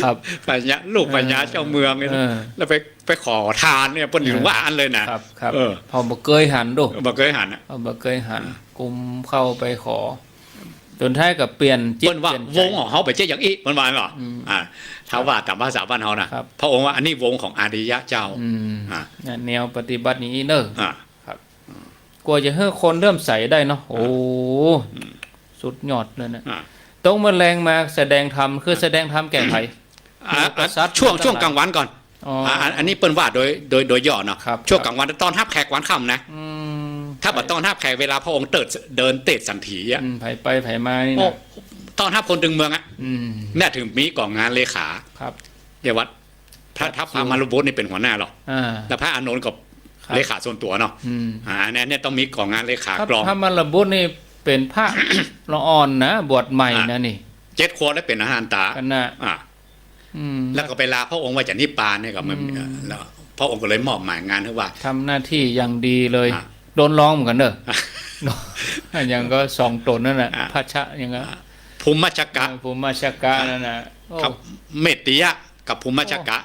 ครับ พญาลูกพญาเจ้าเมืองเนี่ยนะแล้วไปขอทานเนี่ยเพิ่นถึงว่าอันเลยนะครับ ครับพอบ่เคยหันดู บ่เคยหันอ่ะ พอบ่เคยหันกุมเข้าไปขอจนท้ายกับเปลี่ยนจิต เพิ่นว่า เปลี่ยน ว ใจ งของเขาไปเจ๊อย่างอีเพิ่นว่าเหรอถ้าว่าตามภาษาบ้านเฮานะครับ พระองค์ว่าอันนี้วงของอาริยะเจ้าเนี่ยแนวปฏิบัตินี้เนอะ อ่า ครับกลัวจะให้คนเริ่มใส่ได้เนาะโอ้สุดยอดเลยนะตรงแมลงมาแสดงธรรมคือแสดงธรรมแก่ไผ ช่วงกลางวันก่อนอันนี้เปิ้นว่าโดยย่อเนาะ ครับ ช่วงกลางวันตอนทับแขกวันค่ำนะ ถ้าบัดตอนทับแขกเวลาพระองค์เดินเตะสันถีอ่ะ ไผไปไผมานี่ โอ้ นะ ตอนทับคนถึงเมืองอ่ะ เนี่ยถึงมีก่องงานเลขา ครับ เยวัดพระทัพพามารุบุตรนี่เป็นหัวหน้าหรอก แล้วพระอานนท์กับ ครับ เลขาส่วนตัวเนาะเนี่ยต้องมีก่องงานเลขากรอง พระมรบุตรนี่เป็นพระ ละอ่อนนะบวชใหม่นะนี่ 7 ขวบแล้วเป็นอาหารตา กันนะ อ่า แล้วก็ไปลาพระองค์ว่าจะนิพพานเนี่ยก็มันแล้วพระองค์ก็เลยมอบหมายงานให้ว่า ทำหน้าที่อย่างดีเลย อ่ะ โดนร้องเหมือนกันเด้อ อย่างก็สองตนนั่นแหละ อ่ะ พระชะอย่างก็ ภูมิมัชชกะ ภูมิชกะนั่นนะโอ้ กับเมตติยะกับภูมิมัชชกะ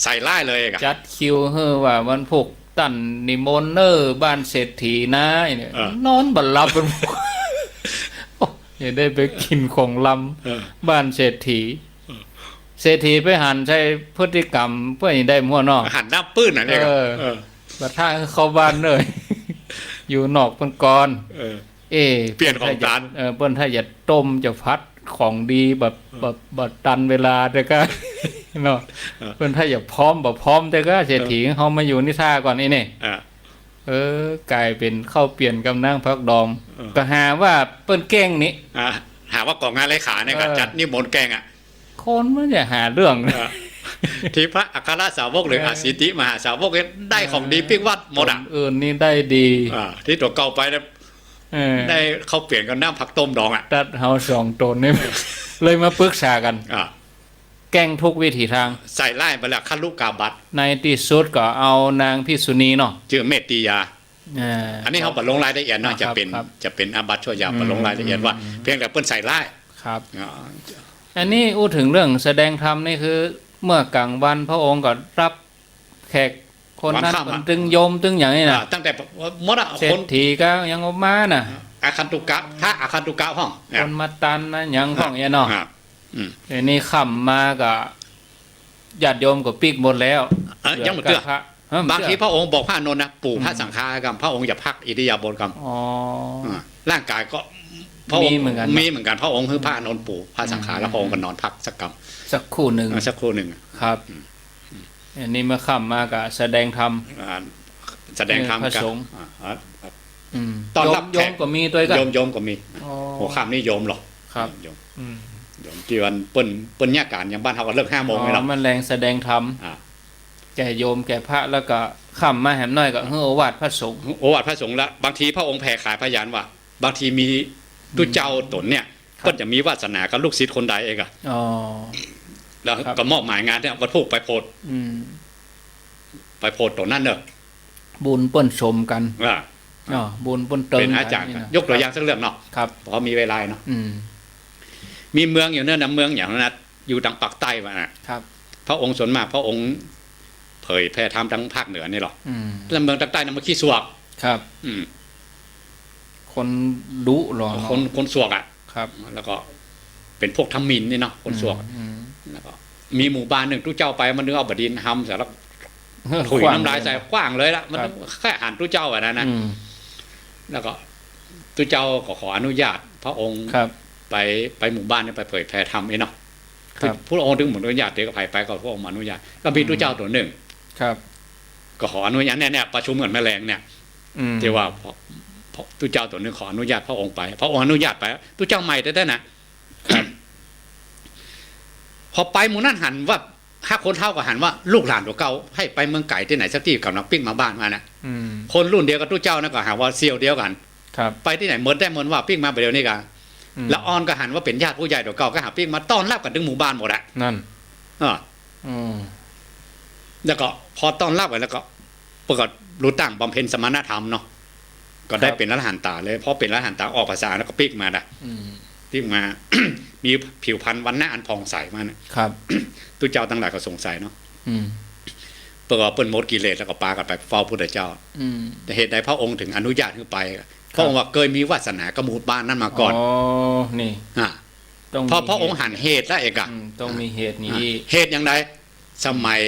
ใส่ไล่เลยกับ จัดคิวเฮ้อว่าวันพุกตั้นนิมนต์เนอร์บ้านเศรษฐีนะเนี่ย นอนบัลลับเป็น โอ้อย่าได้ไปกินของลำบ้านเศรษฐีเศรษฐีไปหันใช้พฤติกรรมเพื่อให้ได้มั่วนอก หันหน้าปื้นอ่ะเนี่ยครับ บัดท่าเข้าบ้านเลย อยู่นอกเพิ่นก่อน เอ เปลี่ยนของทาน เปิ้นถ้าอย่าต้มจะพัดของดีแบบตันเวลาแต่ก็ เนาะเปิ้นถ้าอย่าพร้อมแบบพร้อมแต่ก็เศรษฐีเฮามาอยู่นิท่าก่อนนี่นี่กลายเป็นเข้าเปลี่ยนกำนั่งพักดอมก็หาว่าเปิ้นแกล้งนี่ หาว่าก่องงานเลขาเนี่ยก็จัดนิมนต์แกงอ่ะ คนมันจะหาเรื่อง ที่พระอัครสาวกหรืออาสิติมหาสาวกเนี่ยได้ของดีปิ๊กวัดหมดอ่ะ อื่นนี่ได้ดี ที่ตัวเก่าไปเนี่ยได้เขาเปลี่ยนกันน้ำผักต้มดองอ่ะ ตัดเฮาสองตนนี่ เลยมาปรึกษากัน แกล้งทุกวิถีทาง ใส่ไล่ไปแล้วขั้นลูกกาบัตร ในที่สุดก็เอานางพิษุณีเนาะ ชื่อเมตติยา อันนี้เขาปลงรายละเอียดเนาะ ครั จะเป็นอาบัติชั่วยาวปลงรายละเอียดว่า เพียงแต่เปิ้นใส่ไล่ ครับ อันนี้อู้ถึงเรื่องแสดงธรรมนี่คือ เมื่อกลางวันพระองค์ก็รับแขกคนนั้นคนตึงโยมตึงอย่างนี้นะ ตั้งแต่มดอ่ะ เศร ค ษ น ฐีก็ยังออกมาน่ะ อาคันตุกะถ้าอาคันตุกะห้อง คนมาตันนะยังของอย่างเนาะอันนี้ค่ำมาก็ญาติโยมก็ปิกหมดแล้ว ยังไม่เตือบางทีพระองค์บอกพระอานนท์นะปู่พระสังฆากรรมพระองค์อย่าพักอิริยาบถกรรมร่างกายก็พระองค์มีเหมือนกันพระองค์คือพระอานนท์ปู่พระสังฆาแล้วพระองค์ก็นอนพักสักกรรม สักครู่หนึ่ง สักครู่หนึ่ง ครับอันนี้เมื่อค่ำมาก็แสดงธรรม แสดงธรรม พระ กัน สงฆ์ ตอนรับ โยมก็มีตัวกัน โยมก็มีหัวค่ำนี่โยมหรอก ครับ โยมที่วันเปิ้นแยกการอย่างบ้านเขาก็เลิก5 โมงเลยเนาะ มันแรงแสดงธรรมแก่โยมแก่พระแล้วก็ค่ำมาแหมน้อยก็โอวาทพระสงฆ์ โอวาทพระสงฆ์แล้วบางทีพระองค์แผ่ขายพยานว่า บางทีมีตุเจ้าตนเนี่ยก็จะมีวาสนากับลูกศิษย์คนใดเองอะแล้วก็มอบหมายงานเนี่ยวัดพูกไปโพดตัวนั่นเนอะ บุญเปิ้นชมกันบุญเปิ้นเติม เป็นอาจารย์ยกตัวอย่างสักเรื่องเนาะ ครับ เพราะมีเวลาเนาะมีเมืองอยู่เนี่ยนะเมืองอย่างนั้นอยู่ทางปากใต้มานะครับ พระองค์ส่วนมากพระองค์เผยแพร่ธรรมทั้งภาคเหนือนี่หรอแล้วเมืองทางใต้นั้นมาขี้สวก ครับคนดุหรอ คนสวกอ่ะ ครับ แล้วก็เป็นพวกทมินนี่เนาะคนสวกแล้วก็มีหมู่บ้านหนึ่งทุกเจ้าไปมันนึกเอาบดินทำเสร็จแล้วถุยน้ำลายใส่กว้างเลยละมันแค่อ่านทุกเจ้าอ่ะนะแล้วก็ทุกเจ้าก็ขออนุญาต พระองค์ไปหมู่บ้านนี่ไปเผยแพร่ธรรมเนาะพระองค์ถึงหมดอนุญาตเดี๋ยวก็ไปก็พระองค์อนุญาตก็มีทุกเจ้าตัวหนึ่งครับ ก็ขออนุญาตเนี่ยประชุมเหมือนแมลงเนี่ยที่ว่าตุเจ้าตัวหนึ่งขออนุญาตพระองค์ไปพระองค์อนุญาตไปตุเจ้าใหม่ได้นะพอไปหมู่นั่นหันว่าถ้าคนเท่าก็หันว่าลูกหลานตัวเก่าให้ไปเมืองไก่ที่ไหนสักที่กับนักปิ้งมาบ้านมานะคนรุ่นเดียวกับตุเจ้านะก็หาว่าเซียวเดียวกัน ครับ ไปที่ไหนเหมือนได้เหมือนว่าปิ้งมาไปเดียวนี่กัน แล้วออนก็หันว่าเป็นญาติผู้ใหญ่เดี๋ยวเก่าก็หาปิ้งมาต้อนรับกันถึงหมู่บ้านหมดอะ นั่น แล้วก็พอต้อนรับกันแล้วก็ประกอบรู้ตั้งบำเพ็ญสมณธรรมเนาะก็ได้เป็นอรหันตาเลยเพราะเป็นอรหันตาออกภาษาแล้วก็ปิ๊กมาได้ปิ๊กมา มีผิวพรรณวันหน้าอันผ่องใสมากนะครับ ตุเจ้าทั้งหลายก็สงสัยเนาะประกอบเปิ้นหมดกิเลสแล้วก็ปากันไปเฝ้าพุทธเจ้าแต่เหตุใดพระองค์ถึงอนุญาตให้ไปพระองค์ว่าเคยมีวาสนากระมูดบ้านนั้นมาก่อนอ๋อนี่เพราะพระองค์หันเหตุแล้วเองอะต้องมีเหตุนี้เหตุอย่างไรสมัย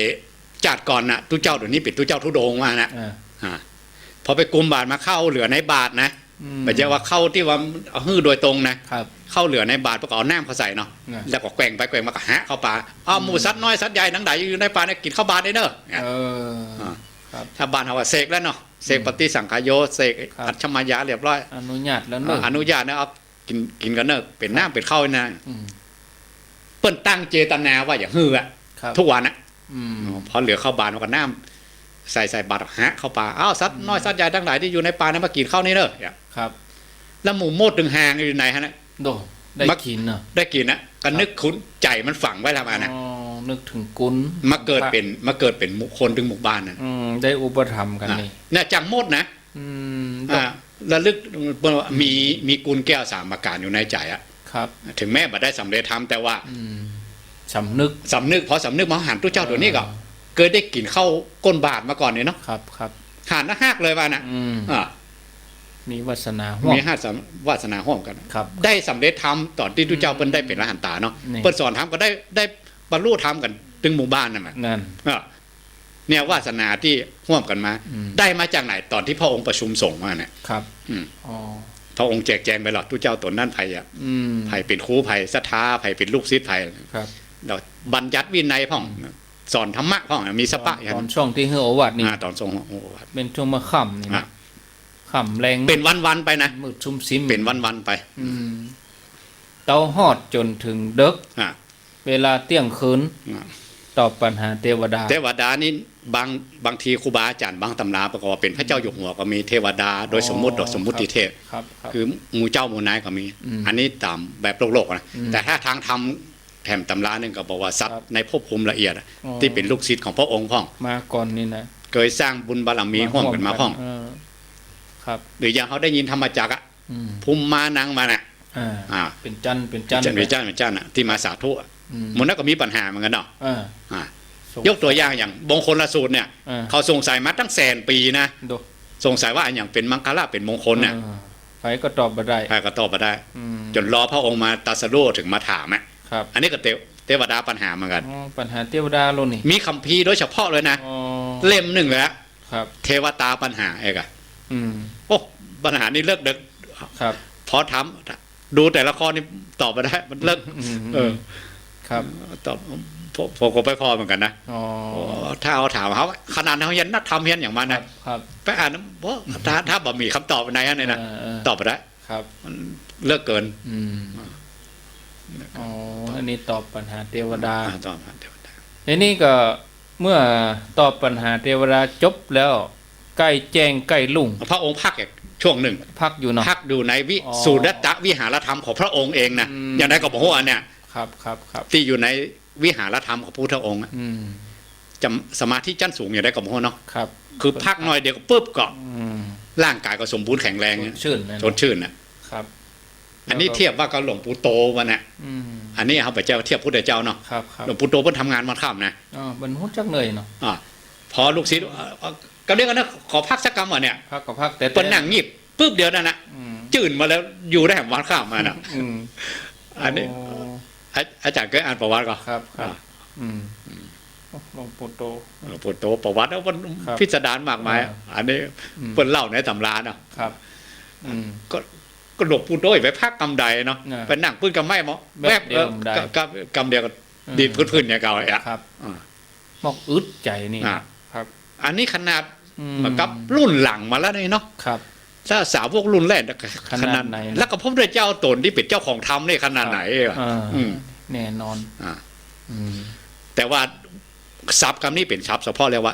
จัดก่อนน่ะตุเจ้าเดี๋ยวนี้ปิดตุเจ้าทุดงมานะพอไปกุมบาทมาเข้าเหลือในบาทนะไม่ใช่ว่าเข้าที่ว่าเอาหื้อโดยตรงนะเข้าเหลือในบาทประกอบน้ำเขาใส่เนาะแล้วก็แกว่งไปแกว่งมาก็หะเข้าป่าเอาหมูสัตว์น้อยสัตว์ใหญ่นังใดอยู่ในป่าเนี่ยกินข้าวบาทได้เนอะถ้าบาทเขาว่าเสกแล้วเนาะเสกปฏิสังขายโยเสกอัจฉมายาเรียบร้อยอนุญาตแล้วเนอะอนุญาตนะเอากินกันเนอะเป็นน้ำเป็นข้าวนะเปิ้นตั้งเจตนาว่าอย่างหื้ออะทุกวันนะพอเหลือข้าวบาทมันก็น้ำใส่บาตรฮะเข้าป่าอ้าวสัตว์น้อยสัตว์ใหญ่ทั้งหลายที่อยู่ในป่านั้นมากินข้าวนี่เนอะครับแล้วหมูโมดดึงหางอยู่ไหนฮะนะโดได้กินเนอะได้กินนะก็นึกคุ้นใจมันฝังไว้แล้วนะนึกถึงกุนมาเกิดเป็นคนดึงหมู่บ้านนั่นได้อุปถัมภ์กันนี่เนี่ยจังโมดนะระลึกมีกุลแก้วสามประการอยู่ในใจอะครับถึงแม้บ่ได้สำเร็จทำแต่ว่าสำนึกพอสำนึกมาหันตู้เจ้าตัวนี้ก็เคยได้กินข้าวก้นบาทมาก่อนเนี่ยเนาะครับหันหน้าหักเลยว่านะมีวาสนาห่วมมีวาสนาห่วมกันครับได้สำเร็จทำตอนที่ตู้เจ้าเปิ้นได้เป็นอรหันตาเนาะเปิ้นสอนทำก็ได้บรรลุธรรมกันถึงหมู่บ้านนั่นแหละนั่นเนี่ยวาสนาที่ห่วมกันมาได้มาจากไหนตอนที่พระองค์ประชุมสงฆ์มาเนี่ยครับพระองค์แจกแจงไปหรอกตู้เจ้าตนนั่นไผ่อะไผ่เป็นครูไผ่ศรัทธาไผ่เป็นลูกศิษย์ไผ่ครับเราบัญญัติวินัยพ่องสอนธรรมะพ่องมีสปะตอนช่วงที่เฮอโอวัดนี่ตอนทรงโอวัดเป็นช่วงมาค่ำนี่นะค่ำแรงเป็นวันๆไปนะมืดชุ่มซิมเป็นวันๆไปเตาฮอดจนถึงเด็กเวลาเที่ยงคืนตอบปัญหาเทวดานี่บางทีครูบาอาจารย์บางตำราประกอบเป็นพระเจ้าอยู่หัวก็มีเทวดาโดยสมมุติสมมุติเทพคือหมู่เจ้าหมู่นายก็มีอันนี้ตามแบบโลกนะแต่ถ้าทางธรรมแถมตำราหนึ่งก็บอกว่าสัตว์ในภพภูมิละเอียดที่เป็นลูกศิษย์ของพระองค์พ่องมาก่อนนี่นะเคยสร้างบุญบารมีห้องกันมาพ่องครับหรืออย่างเขาได้ยินธรรมจักรภูมิมานังมาน่ะเป็นจันน่ะที่มาสาธุมันนั่นก็มีปัญหาเหมือนกันเนาะยกตัวอย่างอย่างบงคลสูตรเนี่ยเขาสงสัยมาตั้ง100,000 ปีนะสงสัยว่าอันอย่างเป็นมังคลาเป็นมงคลเนี่ยใครก็ตอบมาได้จนรอพระองค์มาตรัสรู้ถึงมาถามอันนี้ก็เทวดาปัญหาเหมือนกันปัญหาเทวดาโลนี่มีคัมภีร์โดยเฉพาะเลยนะเล่ม1เลยละเทวตาปัญหาเอกโอ้ปัญหานี้เลิกเด็กพอทำดูแต่ละข้อนี่ตอบมาได้มันเลิกครับตอบผมก็ไปพอเหมือนกันนะถ้าเอาถามเขาขนาดเขาเห็นนักทำเห็นอย่างมันนะไปอ่านเพราะถ้าบ่มีคำตอบในนั้นเลยนะตอบไปได้มันเลิกเกินอันนี้ตอบปัญหาเทวดาตอบเทวดาในนี้ก็เมื่อตอบปัญหาเทวดาจบแล้วใกล้แจ้งใกล้ลุ่งพระองค์พักช่วงหนึ่งพักอยู่เนาะพักดูในสุรตะวิหารธรรมของพระองค์เองนะอย่างไรก็บอกว่าเนี่ยครับที่อยู่ในวิหารธรรมของพระพุทธองค์จะสมาธิชั้นสูงอย่างไรก็บอกว่าเนาะคือพักหน่อยเดี๋ยวปุ๊บก็ร่างกายก็สมบูรณ์แข็งแรงสดชื่นนะครับอันนี้เทียบว่ากับหลวงปู่โตวันน่ะอันนี้เขาไปเจ้าเทียบพุทธเจ้าเนาะหลวงปู่โตเพิ่นทำงานมาค่ำนะบรรลุจักเลยเนาะพอลูกศิษย์ก็เรียกกันนะขอพักสักกรรมวะเนี่ยพักก็พักแต่เปิ้นนั่งงีบปุ๊บเดียวนั่นนะจื่นมาแล้วอยู่ได้แห่งวันข้ามมาน่ะอันนี้อาจารย์เคยอ่านประวัติก็ครับหลวงปู่โตประวัติแล้วมันพิสดารมากมายอันนี้เปิ้นเล่าในตำราเนาะก็หลวงปู่โตไปพักกำไดเนาะไปนั่งปื้นกำไม้หมอแวบกำเดียวก็ดินพื้นๆอย่างเก่าอ่ะมอกอึดใจนี่ครับอันนี้ขนาดเหมือนกับรุ่นหลังมาแล้วนี่เนาะถ้าสาวกรุ่นแรกขนาดไหนแล้วก็พระพุทธเจ้าตนที่เป็นเจ้าของธรรมนี่ขนาดไหนแน่นอนแต่ว่าศัพท์คำนี้เป็นศัพท์เฉพาะเลยว่า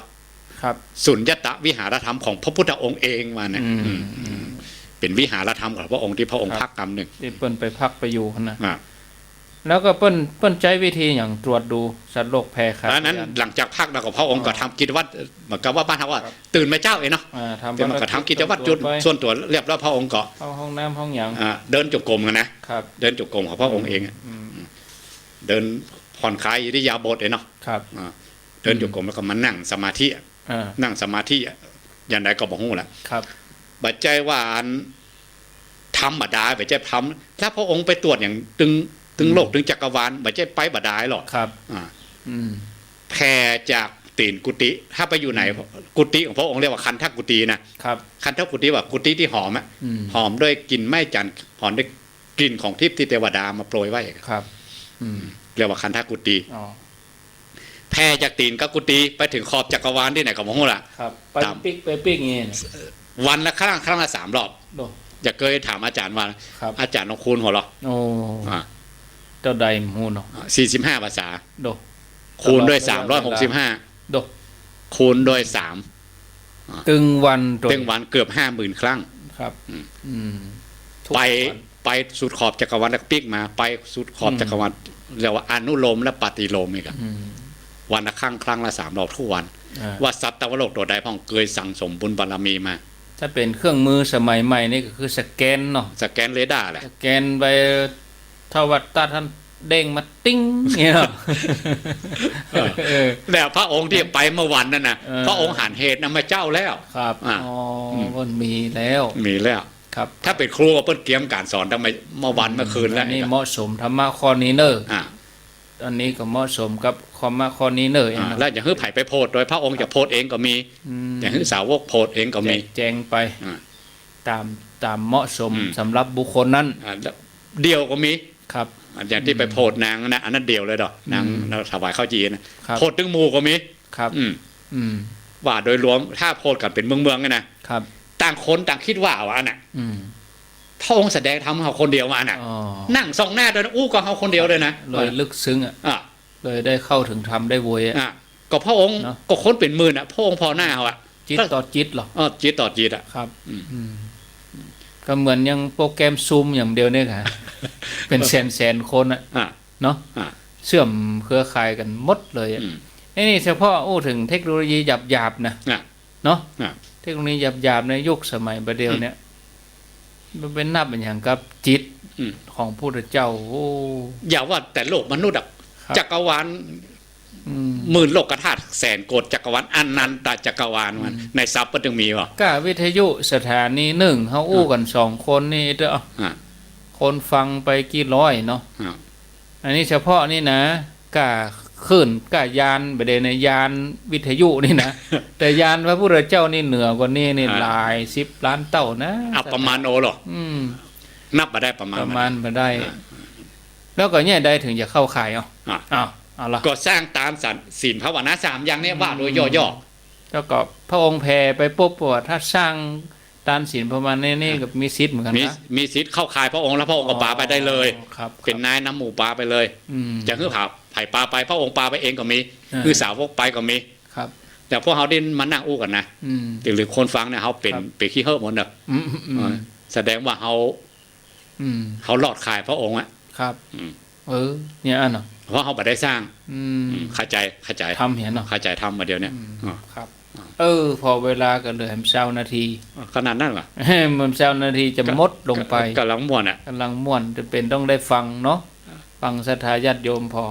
สุญญตวิหารธรรมของพระพุทธองค์เองมาเนี่ย เป็นวิหารธรรมของพระองค์ที่พระองค์พักกรรมหนึ่ง ที่เปิ้นไปพักไปอยู่นะ อ่า แล้วก็เปิ้นใช้วิธีอย่างตรวจดูสัตว์โรคแพร่ขาด ดังนั้นหลังจากพักแล้วก็พระองค์ก็ทำกิจวัตรเหมือนกับว่าบ้านเขาว่าตื่นมาเจ้าเองเนาะ ทำ แต่มันก็ทำกิจวัตรจุดส่วนตัวเรียบร้อยพระองค์ก็ เข้าห้องน้ำห้องหยัง เดินจงกรมกันนะครับ เดินจงกรมของพระองค์เองเดินผ่อนคลายอิริยาบถเนาะ ครับ เดินจงกรมแล้วก็มานั่งสมาธิ นั่งสมาธิอย่างไรก็บอกฮู้แหละ ครับ บัดใจว่าอันทำบัดได้บัดใจทำถ้าพระองค์ไปตรวจอย่างตึงโลกตึงจักรวาลบัดใจไปบัดได้หรอก ครับ อืมแผ่จากตีนกุฏิถ้าไปอยู่ไหนกุฏิของพระองค์เรียกว่าคันทกุฏินะครับ คันทกุฏิว่ากุฏิที่หอมอ่ะหอมด้วยกลิ่นไม้จันทร์หอมด้วยกลิ่นของทิพย์ที่เทวดามาโปรยไว้ ครับ เรียกว่าคันทกุฏิ อ๋อ แผ่จากตีนกับกุฏิไปถึงขอบจักรวาลที่ไหนก็บอกฮู้ล่ะ ครับไปปิ๊กอย่างงี้นะ วันละครั้งละ3 รอบ โด อย่าเคยถามอาจารย์ว่า ครับ อาจารย์ลองคูณหัวเราะ โอ้เจ้าใดหูเนาะ 45 ภาษา โด คูณด้วย โด 365คูณด้วยตึงวัน 3ตึงวันเกือบ 50,000 ครั้ง ครับทุก ไป วัน ไปสุดขอบจักรวาลแล้วก็ปิ๊กมาไปสุดขอบจักรวาลเรียกว่าอนุโลมและปฏิโลมอีกอะวันละครั้งละ3 รอบทุกวัน ว่าสัตว์ตะวันโลกตัวใดพ่องเกยสั่งสมบุญบารมีมา ถ้าเป็นเครื่องมือสมัยใหม่นี่ก็คือสแกนเนาะ สแกนเรดาร์แหละ สแกนไปทวัดตาท่านเด้งมาติ้งเนี่ยเนาะ แต่พระองค์ที่ไปเมื่อวันนั่นนะ พระองค์หันเหตุนำมาเจ้าแล้ว ครับอ๋อมันมีแล้ว มีแล้ว ครับ ถ้าเป็นครูก็เพิ่นเตรียมการสอนทำไมเมื่อวันเมื่อคืนแล้ว อันนี้เหมาะสมธรรมะข้อนี้เนอะ อ่า อันนี้ก็เหมาะสมกับธรรมะข้อนี้เนอะ แล้วอย่างฮื้อไผ่ไปโพดโดยพระองค์จะโพดเองก็มีอย่างฮื้อสาวกโพดเองก็มี แจงไป อ่า ตามเหมาะสมสำหรับบุคคลนั้น แล้วเดียวก็มี ครับ อย่างที่ไปโพดนางนะอันนั้นเดียวเลยดอกนางถวายข้าวจีนะครับ โพดตึงหมู่ก็มี ครับ ว่าโดยรวมถ้าโพดกันเป็นเมืองๆนะครับต่างคนต่างคิดว่าว่าน่ะพระองค์แสดงทำเขาคนเดียวมาน่ะนั่งส่องหน้าโดยอู้ก็เขาคนเดียวเลยนะ เลยลึกซึ้งเลยได้เข้าถึงธรรมได้โวยก็พระองค์ก็คนเป็นหมื่นพระองค์พอหน้าเขาจิตต่อจิตหรอจิตต่อจิตครับก็เหมือนยังโปรแกรมซูมอย่างเดียวเนี่ยค่ะ เป็นแสนคนเนาะเชื่อมเครือข่ายกันหมดเลยนี่เฉพาะถึงเทคโนโลยีหยาบๆนะเนาะเทคโนโลยีหยาบๆในยุคสมัยประเดี๋ยวเนี่ยมันเป็นนับเป็นอย่างกับจิตของพระพุทธเจ้าอย่าว่าแต่โลกมนุษย์จักรวาลหมื่นโลกธาตุแสนโกฏจักรวาลอนันตจักรวาลมันในทรัพย์ก็จึงมีวะก็วิทยุสถานีหนึ่งเขากัน2 คนนี่เด้อคนฟังไปกี่ร้อยเนาะอันนี้เฉพาะนี่นะก็ขึ้นก็ยานประเด็นในยานวิทยุนี่นะ แต่ยานพระพุทธเจ้านี่เหนือกว่านี้นี่หลาย10 ล้านเท่านะประมาณโอหรอนับมาได้ประมาณมาได้แล้วก็เนี่ยได้ถึงจะเข้าข่ายเอาละก็สร้างตามศีลภาวนา3อย่างนี้ว่าโดยย่อๆแล้วก็พระองค์แผ่ไปปุ๊บว่าถ้าสร้างตามศีลประมาณนี้กับมีสิทธิ์เหมือนกันนะมีสิทธิ์เข้าข่ายพระองค์แล้วพระองค์ก็ปาไปได้เลยเป็นนายน้ำหมู่ปาไปเลยจะคือไผ่ปาไปพระองค์ปาไปเองก็มีคือสาวกไปก็มีครับแต่พวกเขาดิ้นมานั่งอู้กันนะหรือคนฟังเนี่ยเขาเป็นขี้เห่อะหมดเนอะแสดงว่าเขาหลอดข่ายพระองค์อะครับเนี่ยเนาะเพราะเขาไม่ได้สร้างเข้าใจทำเห็นเนาะเข้าใจทำมาเดียวเนี่ยครับพอเวลากันเลย20 นาทีขนาดนั้นเหรอมัน20 นาทีจะมดลงไปกำลังม่วนกำลังม่วนจะเป็นต้องได้ฟังเนาะฟังศรัทธาญาติโยมพอ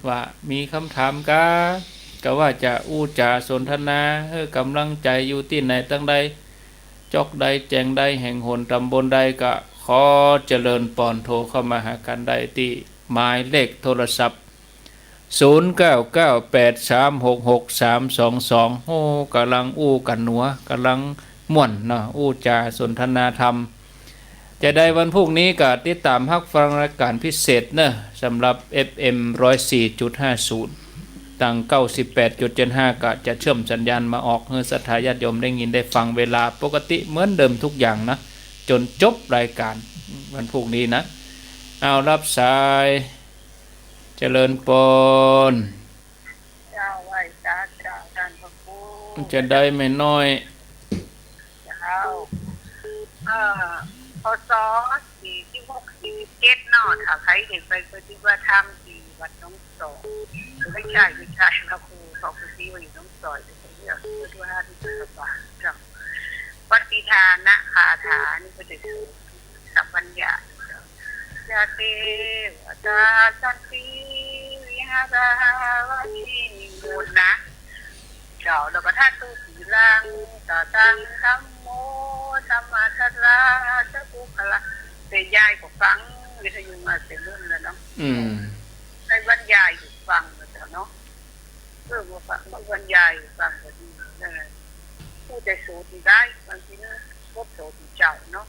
ว่ามีคำถามก็ว่าจะจาสนทนากำลังใจอยู่ที่ไหนตั้งใดจอกใดแจงใดแห่งหนตำบลใดก็ขอเจริญปอนโทรเข้ามาหากันได้ที่หมายเลขโทรศัพท์0998366322กำลังกันหนัวกำลังม่วนเนาะจาสนทนาธรรมจะได้วันพรุ่งนี้ก็ติดตามฮักฟังรายการพิเศษเนอะสำหรับ FM 104.50 ตั้ง 98.75 ก็จะเชื่อมสัญญาณมาออกให้ศรัทธาญาติโยมได้ยินได้ฟังเวลาปกติเหมือนเดิมทุกอย่างนะจนจบรายการวันพรุ่งนี้นะเอารับสายเจริญปนจะได้ไม่น้อย พศ46 47เนาะถ้าใครเด็กไปปฏิบัติธรรมที่วัดน้องสอไม่ใช่พระครูสอนที่ว่าอยู่น้องสอยเป็นเรื่องพุทธวาทที่สบายจ้ะปฏิทานะคาถานี่ก็จะถือสัพพัญญายาเตวตาสันติวิหาราวชิมุนะเจ้าแล้วก็ท่าตุสีลังตาตังธัมโมสัมมาทัตราสัพพุคละเสียยายก็ฟังวิทยุมาเสียรุ่นแล้วเนาะในบรรยายอยู่ฟังแล้วเนาะเพื่อมาฟังบรรยายฟังก็ดีผู้ใจสูตรได้บางทีนะพบสูตรเจ้าเนาะ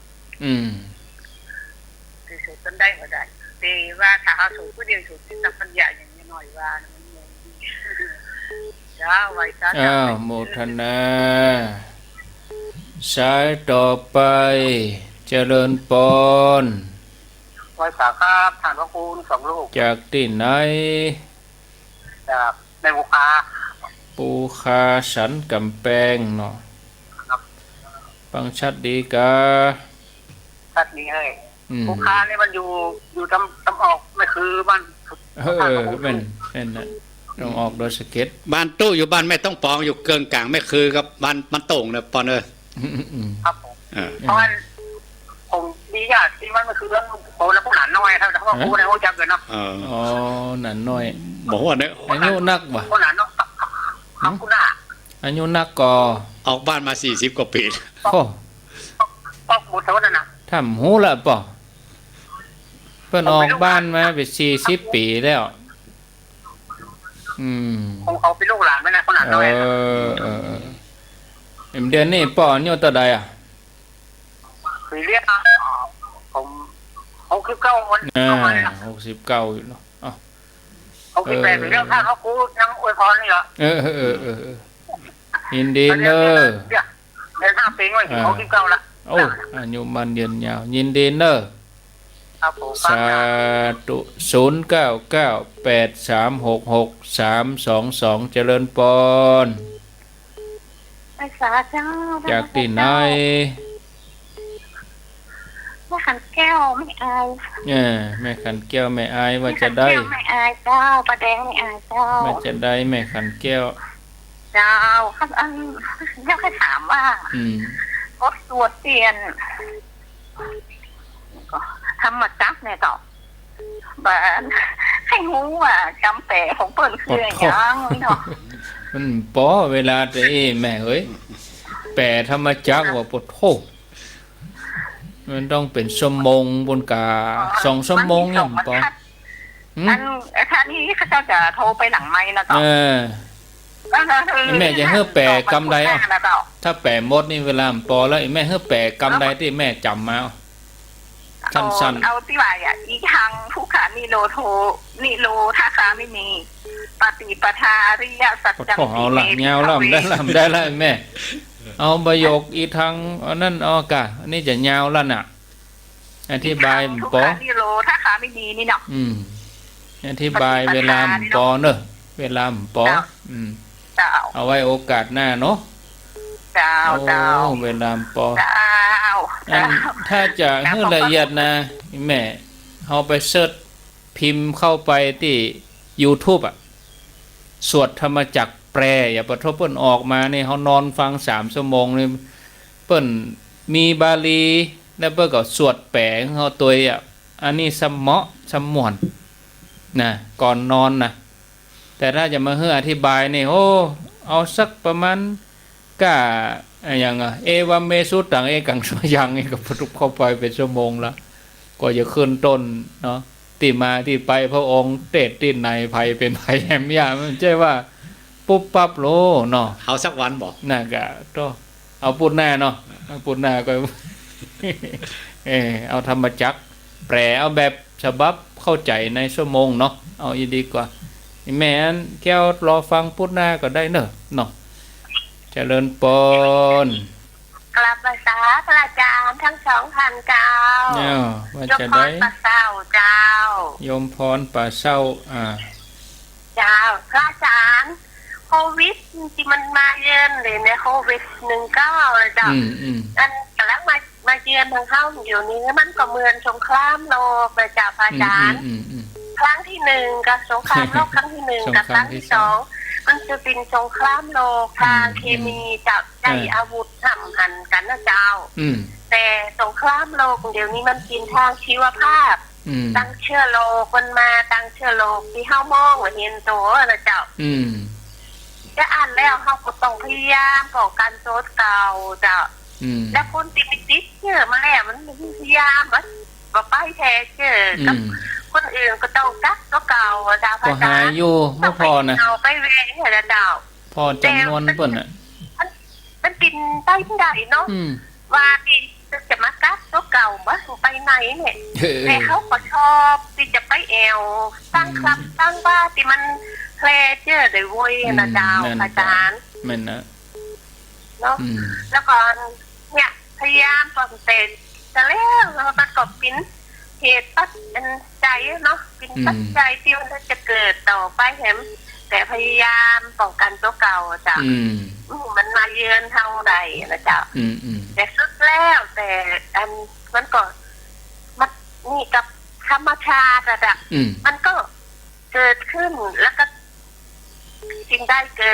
ใจสูตรกันได้ก็ได้แต่ว่าถ้าเอาสูตรผู้เดียวสูตรที่สัมปัญญาอย่างนี้หน่อยว่ามันงงดีจ้าไว้ซะโมทนาสายต่อไปเจริญปนไว้สาครับฐานพระคุณสองลูกจากที่ไหนจากในปูคาสันกำแพงเนาะฟังชัดดีกาชัดดีให้ปูคาเนี่ยมันอยู่ตำออกไม่คือบ้านเป็นนะต้องออกโดยสเก็ตบ้านตู้อยู่บ้านไม่ต้องปองอยู่เกินกลางไม่คือกับบ้านมันโต่งเนี่ยปอนครับผมเพราะว่าผมดีอ่ะที่มันคือเรื่องโอ้แล้วพวกหนานน้อยถ้าพวกกูในหัวใจเกินเนาะอ๋อหนานน้อยบอกว่าเนี่ยอายุนักบ่พวกหนานน้อยครับคุณน่ะอายุนักก็ออกบ้านมา40 กว่าปีโอ้ออกหมดแล้วนะทำหูละป่ะเพิ่นออกบ้านมาเป็น40 ปีแล้วเขาเป็นลูกหลานไหมนะคนหนานน้อยเดือนนี้ป่อนี่ตัวใดอ่ะคือเรียกผม69วัน69อยู่เนาะ68เรื่องข้างเขากูยังอวยพรนี่เหรอยินดีเนอะเดือน5 ปีไว้69ละโอ้อายุมันยืนยาวยินดีเนอะสาธุ0998366322เจริญปนจากที่ไหนแม่ขันแก้วไม่อายแม่ขันแก้วไม่อายว่าจะได้ไม่อายเจ้าประแดงไม่อายเจ้าว่าจะได้แม่ขันแก้วเจ้าครับเจ้าแค่ถามว่าก็ตรวจเตียนก็ทำมาจักเนี่ยต่อบ้านให้รู้ว่าจำแต่ของเปิ่นคืออย่างเนาะมันป้อเวลาแต่แม่เอ้ยแปรธรรมจักว่าปวดโทมันต้องเป็นชั่วโมงบนกา2 ชั่วโมงเนี่ยป้อท่านนี้เขาจะโทรไปหลังไม้นะต่อแม่จะเฮือแปรกำใดอ่ะถ้าแปรหมดนี่เวลาปอแล้วแม่เฮือแปรกำใดที่แม่จำมาสั้นๆเอาที่ว่าอีกทางผู้ขานิโรโทนิโรท่าคาไม่มีปฏิปทาอริยสัจจังเอาละเงาล่ำได้ละแม่เอาประโยคอีทางนั่นเอากะอันนี้จะเงาละน่ะอธิบายปอนิโรท่าคาไม่มีนี่เนาะอธิบายเวลาปอเนอะเวลาปอเอาไว้โอกาสหน้าเนาะเวลาปอถ้าจะให้ละเอียดนะแม่เอาไปเสิร์ชพิมพ์เข้าไปที่ YouTube อ่ะสวดธรรมจักรแปลอย่าปะทบเปิ้นออกมาเนี่ยเขานอนฟัง3 ชั่วโมงเลยเปิ้นมีบาลีแล้วเปิ้นก็สวดแปลของเขาตัวอ่ะอันนี้สมเหาะสมม่วนนะก่อนนอนนะแต่ถ้าจะมาให้อธิบายนี่โอ้เอาสักประมาณก้าอย่างเอวเมสุตังเอกังสยังนี่ก็ทุกเข้าไปเป็นชั่วโมงละก็จะขึ้นต้นเนาะที่มาที่ไปพระองค์เตดที่ในภัยเป็นภัยแหมยามันใช่ว่าปุ๊บปั๊บโลเนาะเอาสักวันบอกน่ะก็เอาพูดหน้าเนาะพูดหน้าก็เอาธรรมจักรแปลเอาแบบฉบับเข้าใจในชั่วโมงเนาะเอาอีดีกว่าแม่นแก้วรอฟังพูดหน้าก็ได้เนอะเนาะเจริญปนกลับภาษาพระอาจารย์ทั้ง2 ท่านเจ้าว่าจะได้ยมพรป่าเศร้าเจ้ายมพรป่าเศร้าเจ้าพระอาจารย์โควิดที่มันมาเยือนเลยในโควิด19เลยเจ้าอันกำลังมา เยือนทางเข้าเดี๋ยวนี้มันก็เหมือนสงครามโลกประจับอาจารย์ครั้งที่1กับสงครามโลกครั้งที่1กับครั้งที่2มันจะเป็นสงครามโลกทางเคมีจับใช้อาวุธทำหันกันนะเจ้าแต่สงครามโลกเดี๋ยวนี้มันกินทางชีวภาพตั้งเชื้อโรคมันมาตั้งเชื้อโรคที่เฮามองเห็นตัวนะเจ้าจะอ่านแล้วเฮาก็ต้องพยายามป้องกันโซดเก่าเจ้าแล้วคนติดติดเจอมาแล้วมันพยายามว่าไปแท้เจอกับคนอื่นก็ต้องกักตัวเก่าเจ้าพระอาจารย์ก็หายอยู่บ่พอนะเอาไปเวรเนี่ยเจ้าพอจำนวนเพิ่นน่ะมันกินได้ที่ใดเนาะว่าที่จะมากักตัวเก่าบ่ไปไหนเนี่ยแต่เขาก็ชอบที่จะไปแอวตั้งครับตั้งบ้านที่มันแพร่เจอได้เว้ยนะเจ้าอาจารย์แม่นนะเนาะแล้วก็เนี่ยพยายามป้องกันจะแล้วมันก็เป็นเหตุปัจจัยเนาะเป็นปัจจัยที่มันจะเกิดต่อไปเห็นแต่พยายามป้องกันตัวเก่าจ้ะมันมาเยือนเท่าใดนะจ๊ะแต่สุดแล้วแต่อันมันก็มันนี่กับธรรมชาติอะจ้ะมันก็เกิดขึ้นแล้วก็สิ่งใดเกิ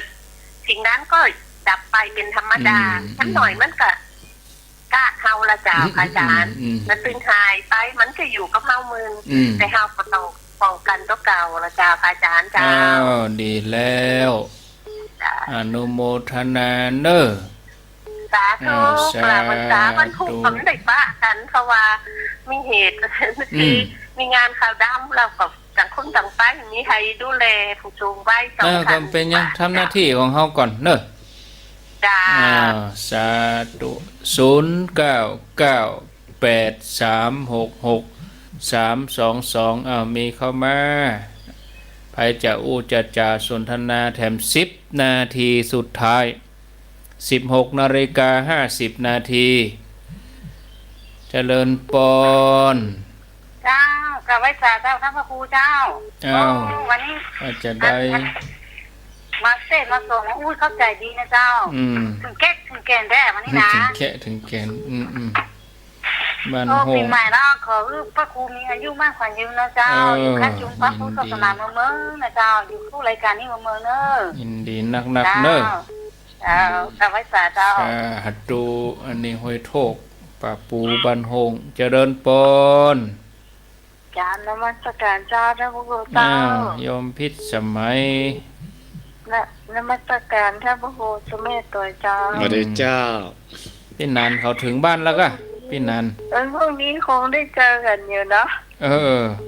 ดสิ่งนั้นก็ดับไปเป็นธรรมดาทั้งหน่อยมันก็กะเฮาละจ้าอาจารย์มันตึงหายไปมันก็อยู่กับเฮามือแต่เฮาก็ต้องป้องกันตัวเก่าละจ้าอาจารย์จ้าดีแล้วอนุโมทนาเนอสาธุกราบวันสาวันทุกข์ผมได้ปะกันเพราะว่ามีเหตุคือมีงานข่าวดำเรากับต่างคนต่างไปมีใครดูแลผู้สูงวัยสำคัญเป็นยังทำหน้าที่ของเฮาก่อนเนอะจ้าสาธุ0998366322มีเข้ามาไผจะอู้จะจาสนทนาแถม10นาทีสุดท้าย 16:50 นาทีเจริญปอนเจ้ากับไว้สาเจ้าท่านพระครูเจ้าวันนี้อาจจะได้มาเสร็จมาส่งอุ้ยเข้าใจดีนะเจ้าถึงแก่นได้วันนี้นะถึงแก่นบ้านโฮปีใหม่แล้วขอพระครูมีอายุมากกว่ายืนนะเจ้าอยู่ขั้นจุงพระพุทธศาสนาเมืองนะเจ้าอยู่คู่รายการนี้เมืองเนอะยินดีนักเนอะกับไว้สาเจ้าหัดดูอันนี้ห้อยโทกป่าปูบ้านโฮงเจริญปนการนมัสการเจ้าท่านพระครูเจ้ายมพิษสมัยนมัสการท่านพระครูสมัยตัวเจ้าสวัสดีเจ้าพี่นันเขาถึงบ้านแล้วก็พี่นันพรุ่งนี้คงได้เจอกันอยู่เนาะ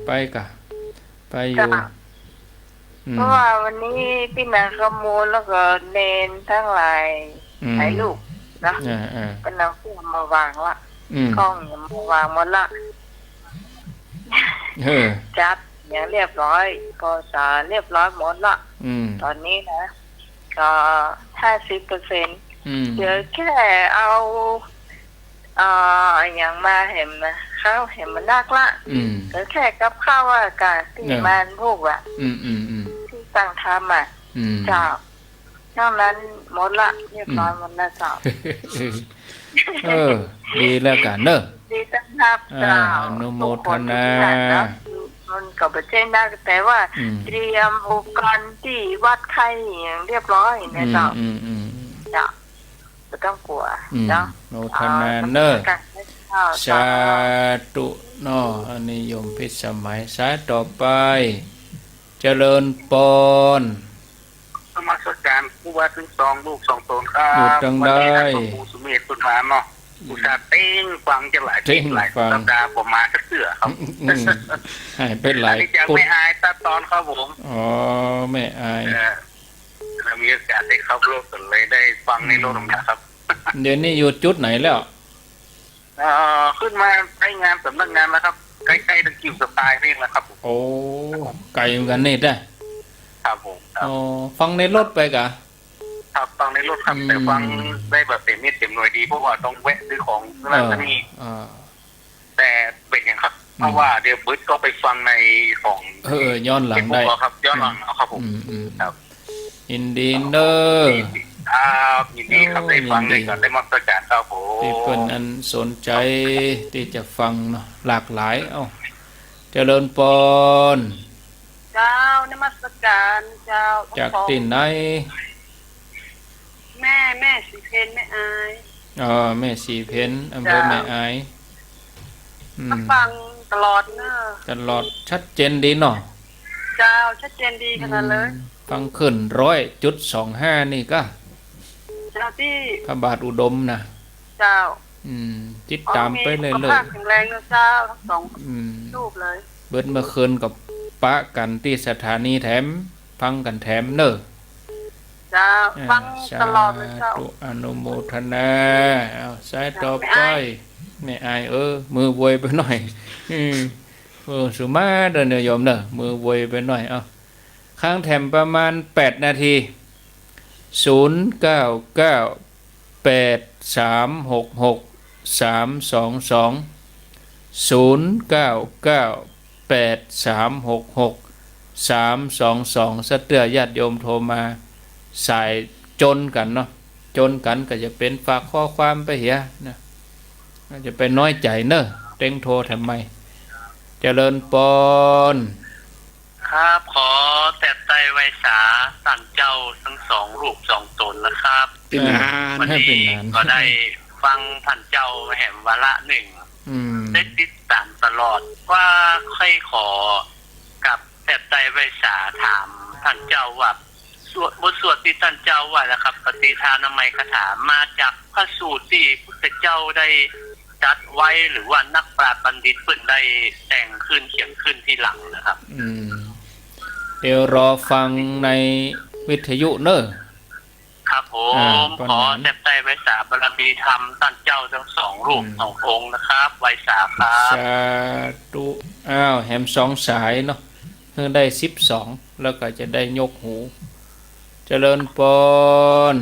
ไปกะไปอยู่เพราะว่าวันนี้พี่นันขโมยแล้วก็เนนทั้งหลายให้ลูกนะเป็นนางผู้มาวางละกล้องมาวางหมดละจัดอย่างเรียบร้อยก็สาเรียบร้อยหมดละตอนนี้นะก็50%เดี๋ยวแค่เอาอย่างมาเห็นนะข้าวเห็นมันนักละแล้วแค่กับข้าวอากาศที่มันพวกอ่ะที่ตั้งทำอ่ะเจ้านอกนั้นหมดละเรียบร้อยหมดแล้วเจ้าดีแล้วกันเนอะดีตั้งครับเจ้าอนุโมทนามันก็เป็นเช่นได้แต่ว่าเตรียมอุปกรณ์ที่วัดไข้อย่างเรียบร้อยนะเจ้าเจ้าไม่ต้องกลัวเนาะโนทนาเนอสาธุเนาะอันนี้โยมพิสมัยสายต่อไปเจริญปอนสมัครการผู้ว่าถึง2ลูก2ตนครับวันนี้ท่านพระครูสุเมธสุนทรเนาะอุตส่าห์เต้งฟังจะหลายสัปดาห์ผมมาสักเสือครับเป็นหลายจะไม่อายตัดตอนครับผมไม่อายเรามีโอกาสได้เข้าโลกกันเลยได้ฟังในโลกนะครับเดี๋ยวนี้อยู่จุดไหนแล้วขึ้นมาใช้งานสำนักงานแล้วครับใกล้ๆตะกิ้วสไตล์นี่แหละครับโอ้ไกลเหมือนกันนี่ได้ครับผมฟังในรถไปกะครับฟังในรถครับแต่ฟังได้แบบเต็มนิดเต็มหน่วยดีเพราะว่าต้องแวะซื้อของนั่นนี่แต่เป็นอย่างครับเพราะว่าเดี๋ยวบึ้ดก็ไปฟังในของย้อนหลังได้ครับย้อนหลังครับผมอินดีเนอร์ ครับยินดีครับได้ฟังได้ก่อนได้มาประกาศครับผม ที่เพิ่นอันสนใจที่จะฟังเนาะหลากหลายเจริญปน เจ้านมัสการเจ้า จากที่ไหน แม่สีเพนแม่อาย แม่สีเพ็ญอำเภอแม่อายฟังตลอดเนอะ ตลอดชัดเจนดีเนาะ เจ้าชัดเจนดีขนาดเลย ฟังขึ้น100.25นี่ก็ เจ้าที่ พระบาทอุดมนะ เจ้า ติดตามไปเลย สุขภาพแข็งแรงนะเจ้าทั้งสองรูปเลย เบิดเมื่อคืนกับปะกันที่สถานีแถมฟังกันแถมเนอะ เจ้าฟังตลอดเลยเจ้า สาธุอนุโมทนาสายต่อไปแม่อายมือวยไปหน่อยสุมาเดินโยมเนอะมือวยไปหน่อยค้างแถมประมาณ8นาที0998366322 สเตือญาติโยมโทรมาสายจนกันเนาะจนกันก็จะเป็นฝากข้อความไปเหียนะจะไปน้อยใจเนอะเต็งโทรทำไมเจริญปน ครับขอแต่ไตไวสาสั่นเจ้าทั้งสองรูปสองตนนะครับ เป็นนาน วันนี้ก็ได้ฟังท่านเจ้าแห่งวาระหนึ่งได้ติดตามตลอดว่าค่อยขอกับแต่ไตไวสาถามท่านเจ้าว่าบทสวดที่ท่านเจ้าว่านะครับปฏิทานามัยคาถามาจากพระสูตรที่พระเจ้าได้จัดไว้หรือว่านักปราชญ์บัณฑิตเพิ่นได้แต่งขึ้นเขียนขึ้นที่หลังนะครับเดี๋ยวรอฟังในวิทยุเนอะครับผมขอแทบใจไวสาบารมีธรรมท่านเจ้าทั้งสองรูปสององค์นะครับไวสาครับสาธุแหม2สายเนาะเพิ่งได้12แล้วก็จะได้ยกหูเจริญปน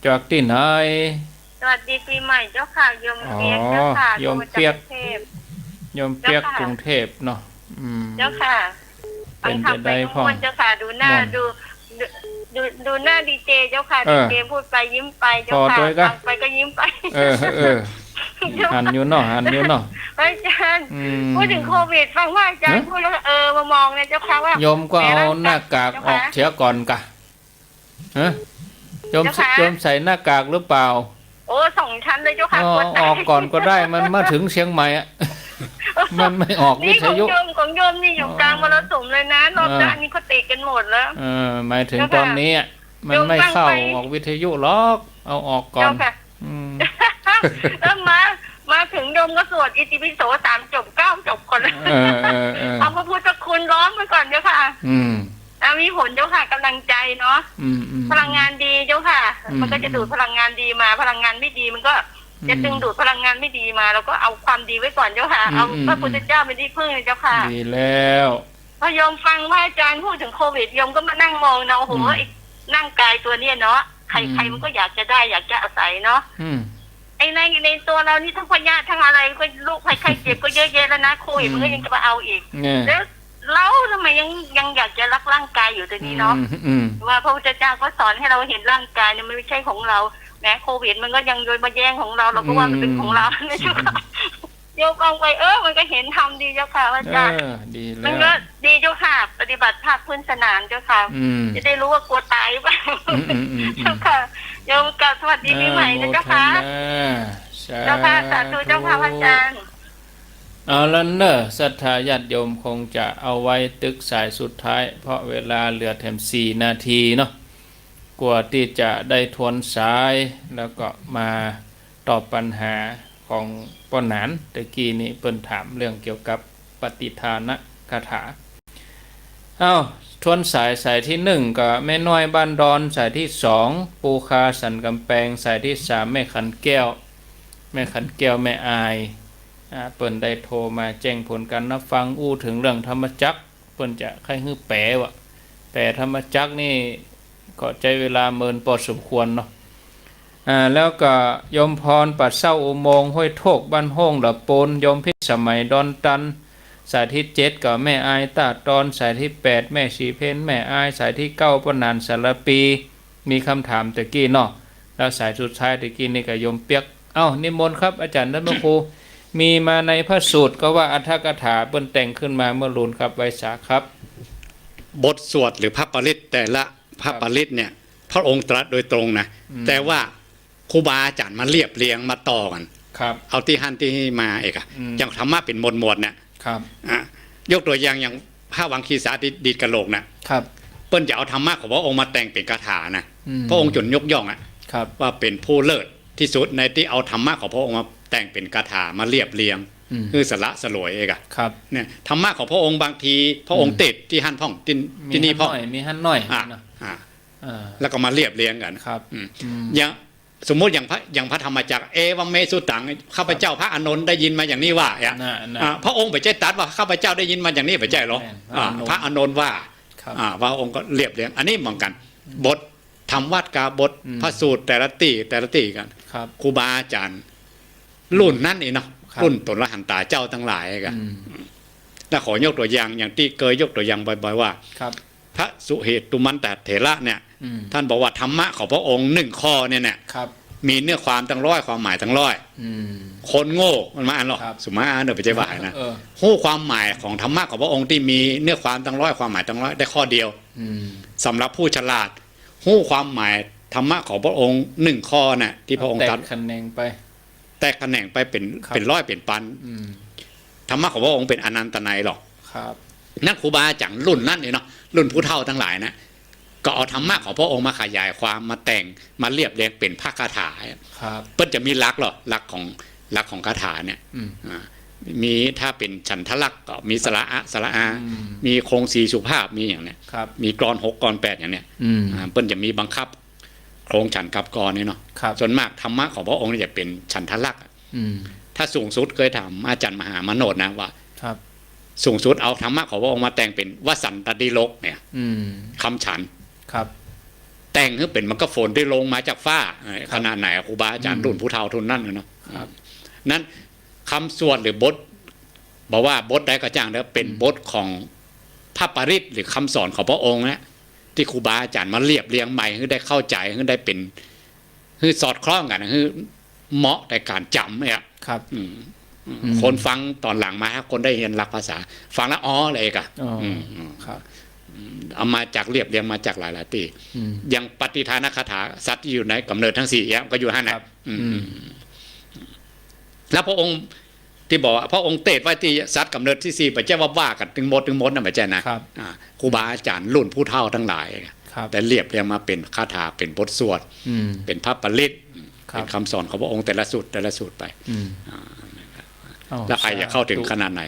จากที่ไหนสวัสดีปีใหม่เจ้าค่ะโยมเปียกเจ้าค่ะโยมเปียกโยมเปียกกรุงเทพเนาะเจ้าค่ะเป็นจะได้พ่อเจ้าค่ะดูหน้าดูหน้าดีเจเจ้าค่ะดีเจพูดไปยิ้มไปเจ้าค่ะฟังไปก็ยิ้มไปหันอยู่เนาะอาจารย์พูดถึงโควิดฟังว่าอาจารย์พูดแล้วมามองเนี่ยเจ้าค่ะว่าโยมก็เอาหน้ากากออกเสียก่อนกะโยมใส่หน้ากากหรือเปล่า2 ชั้นเลยเจ้าค่ะออกก่อนก็ได้มันมาถึงเชียงใหม่มันไม่ออกวิทยุของโยมนี่อยู่กลางมรสุมเลยนะรอบด้านนี้เขาติดกันหมดแล้วหมายถึงตอนนี้มันไม่เข้าออกวิทยุหรอกเอาออกก่อนแล้วมาถึงโยมก็สวดอิติปิโส3 จบ 9 จบคนเอาพระพุทธคุณร้องไปก่อนเจ้าค่ะมีผลเจ้าค่ะกำลังใจเนาะพลังงานดีเจ้าค่ะมันก็จะดูดพลังงานดีมาพลังงานไม่ดีมันก็จะดึงดูดพลังงานไม่ดีมาแล้วก็เอาความดีไว้ก่อนเจ้าค่ะเอาพระพุทธเจ้าเป็นที่พึ่งเจ้าค่ะดีแล้วพอโยมฟังว่าอาจารย์พูดถึงโควิดโยมก็มานั่งมองเนาะโอ้โหร่างกายตัวเนี้ยเนาะใครมันก็อยากจะได้อยากจะอาศัยเนาะไอ้ในตัวเรานี่ทั้งพยาธิทั้งอะไรก็โรคภัยไข้เจ็บก็เยอะแยะแล้วนะโควิดมันก็ยังจะมาเอาอีกแล้วเราทำไมยังอยากจะรักร่างกายอยู่ตรงนี้เนาะว่าพระพุทธเจ้าก็สอนให้เราเห็นร่างกายเนี่ยมันไม่ใช่ของเราแม้โควิดมันก็ยังโดยมาแย่งของเราก็ว่ามันเป็นของเรานะเจ้าค่ะโยกเอาไปมันก็เห็นทำดีเจ้าค่ะว่าจ้ามันก็ดีเจ้าค่ะปฏิบัติภาคพื้นสนามเจ้าค่ะจะได้รู้ว่ากลัวตายป่ะเจ้าค่ะโยมกล่าวสวัสดีปีใหม่นะเจ้าค่ะเจ้าค่ะสาธุเจ้าค่ะพระอาจารย์เอาแล้วเนอะศรัทธาญาติโยมคงจะเอาไว้ตึกสายสุดท้ายเพราะเวลาเหลือแถม4 นาทีเนาะกว่าที่จะได้ทวนสายแล้วก็มาตอบปัญหาของป้อหนานตะกี้นี้เปิ้นถามเรื่องเกี่ยวกับปฏิทานะคาถาทวนสายที่1ก็แม่น้อยบ้านดอนสายที่2ปูคาสันกำแพงสายที่3แม่ขันแก้วแม่อายเปิ้นได้โทรมาแจ้งผลการรับฟังถึงเรื่องธรรมจักรเปิ้นจะใครฮื้อแปลธรรมจักรนี่ก็ใช้เวลาเมินพอสมควรเนาะแล้วก็ยมพรปัดเศร้าอุโมงค์ห้วยโทกบ้านห้องละโปนยมพิษสมัยดอนตัน สายที่7ก็แม่อายตาตอนสายที่8แม่สีเพนแม่อายสายที่9ปนานสารปีมีคำถามตะกี้เนาะแล้วสายสุดท้ายตะกี้นี่ก็โยมเปียกเอ้านิมนต์ครับอาจารย์ท่านพระครูมีมาในพระสูตรก็ว่าอัฏฐกถาเปิ้นแต่งขึ้นมาเมื่อรุนครับไว้สาครับบทสวดหรือพระปริตแต่ละพระปริตเนี่ยพระองค์ตรัสโดยตรงนะแต่ว่าครูบาอาจารย์มาเรียบเรียงมาต่อกันครับเอาที่หันที่มาเอกอะอย่างธรรมะเป็นหมวดเนี่ยครับยกตัวอย่างพระวังคีสาดีดกะโหลกนะครับเปิ้นจะเอาธรรมะของพระองค์มาแต่งเป็นคาถานะพระองค์จนยกย่องอะว่าเป็นผู้เลิศที่สุดในที่เอาธรรมะของพระองค์มาแต่งเป็นคาถามาเรียบเรียงคือสละสลวยเอกอะเนี่ยธรรมะของพระองค์บางทีพระองค์ติดที่หันพ่องที่นี่พ่องมีหันหน่อยแล้วก็มาเรียบเรียงกันอย่างสมมติอย่างพระธรรมจักรเอวัมเมสุตังข้าพเจ้าพระอานนท์ได้ยินมาอย่างนี้ว่าพระองค์ไปใจตัดว่าข้าพเจ้าได้ยินมาอย่างนี้ไปใจหรอพระอานนท์ว่าพระองค์ก็เรียบเรียงอันนี้เหมือนกันบทธรรมวัดกาบทพระสูตรแต่ละตีกันครูบาอาจารย์รุ่นนั่นเองเนาะรุ่นตนละหันตาเจ้าทั้งหลายกันถ้าขอยกตัวอย่างอย่างที่เคยยกตัวอย่างบ่อยๆว่าพระสุเหตุตุมันตเถระเนี่ยท่านบอกว่าธรรมะของพระองค์1ข้อเนี่ยมีเนื้อความตั้งร้อยความหมายตั้งร้อยคนโง่มันมาอ่านหรอกสมมาอ่านเดี๋ยวไปใจบ่ายนะหู้ความหมายของธรรมะของพระองค์ที่มีเนื้อความตั้งร้อยความหมายตั้งร้อยได้ข้อเดียวสำหรับผู้ฉลาดหู้ความหมายธรรมะของพระองค์1ข้อน่ะที่พระองค์ตัดคะแนนไปแต่คะแนนไปเป็นร้อยเป็นพันธรรมะของพระองค์เป็นอนันตนัยหรอกนั่นครูบาอาจารย์รุ่นนั่นเนาะรุ่นผู้เฒ่าทั้งหลายนะก็เอาธรรมะของพระองค์มาขยายความมาแต่งมาเรียบเรียงเป็นพระคาถาเปิ้ลจะมีลักษณ์หรอลักษณ์ของคาถาเนี่ยมีถ้าเป็นฉันทลักษณ์ก็มีสระอะสระอามีโครงสีสุภาพมีอย่างเนี้ยมีกร6กร8อย่างเนี้ยเปิ้ลจะมีบังคับโครงฉันกับกรนี่เนาะส่วนมากธรรมะของพระองค์จะเป็นฉันทลักษณ์ถ้าสูงสุดเคยถามอาจารย์มหามโนดนะว่าสูงสุดเอาธรรมะของพระองค์มาแต่งเป็นวสันตติโลกเนี่ยคำฉันแต่งให้เป็นมันก็ฝนได้ลงมาจากฟ้าขนาดไหนครูบาอาจารย์รุ่นผู้เฒ่าทุนนั่นเนาะนั้นคำสวดหรือบทบอกว่าบทใดก็จ้างแล้วเป็นบทของพระปริตหรือคำสอนของพระองค์นะที่ครูบาอาจารย์มาเรียบเรียงใหม่ให้ได้เข้าใจให้ได้เป็นให้สอดคล้องกันให้เหมาะในการจำเนี่ยคนฟังตอนหลังมาถ้าคนได้เรียนหลักภาษาฟังแล้วอ๋อเลยกะเอามาจากเรียบเรียงมาจากหลายตีอย่างปฏิทานคาถาสัตว์อยู่ในกำเนิดทั้ง4อย่างก็อยู่ห้านะแล้วพระองค์ที่บอกพระองค์เตศไว้ที่สัตว์กำเนิดที่4ไปแจ้ว่ากันถึงหมดนะไม่ใช่นะครูบาอาจารย์รุ่นผู้เฒ่าทั้งหลายแต่เรียบเรียงมาเป็นคาถาเป็นบทสวดเป็นพระปริตเป็นคำสอนของพระองค์แต่ละสูตรไปแล้วใครจะเข้าถึงขนาดไหน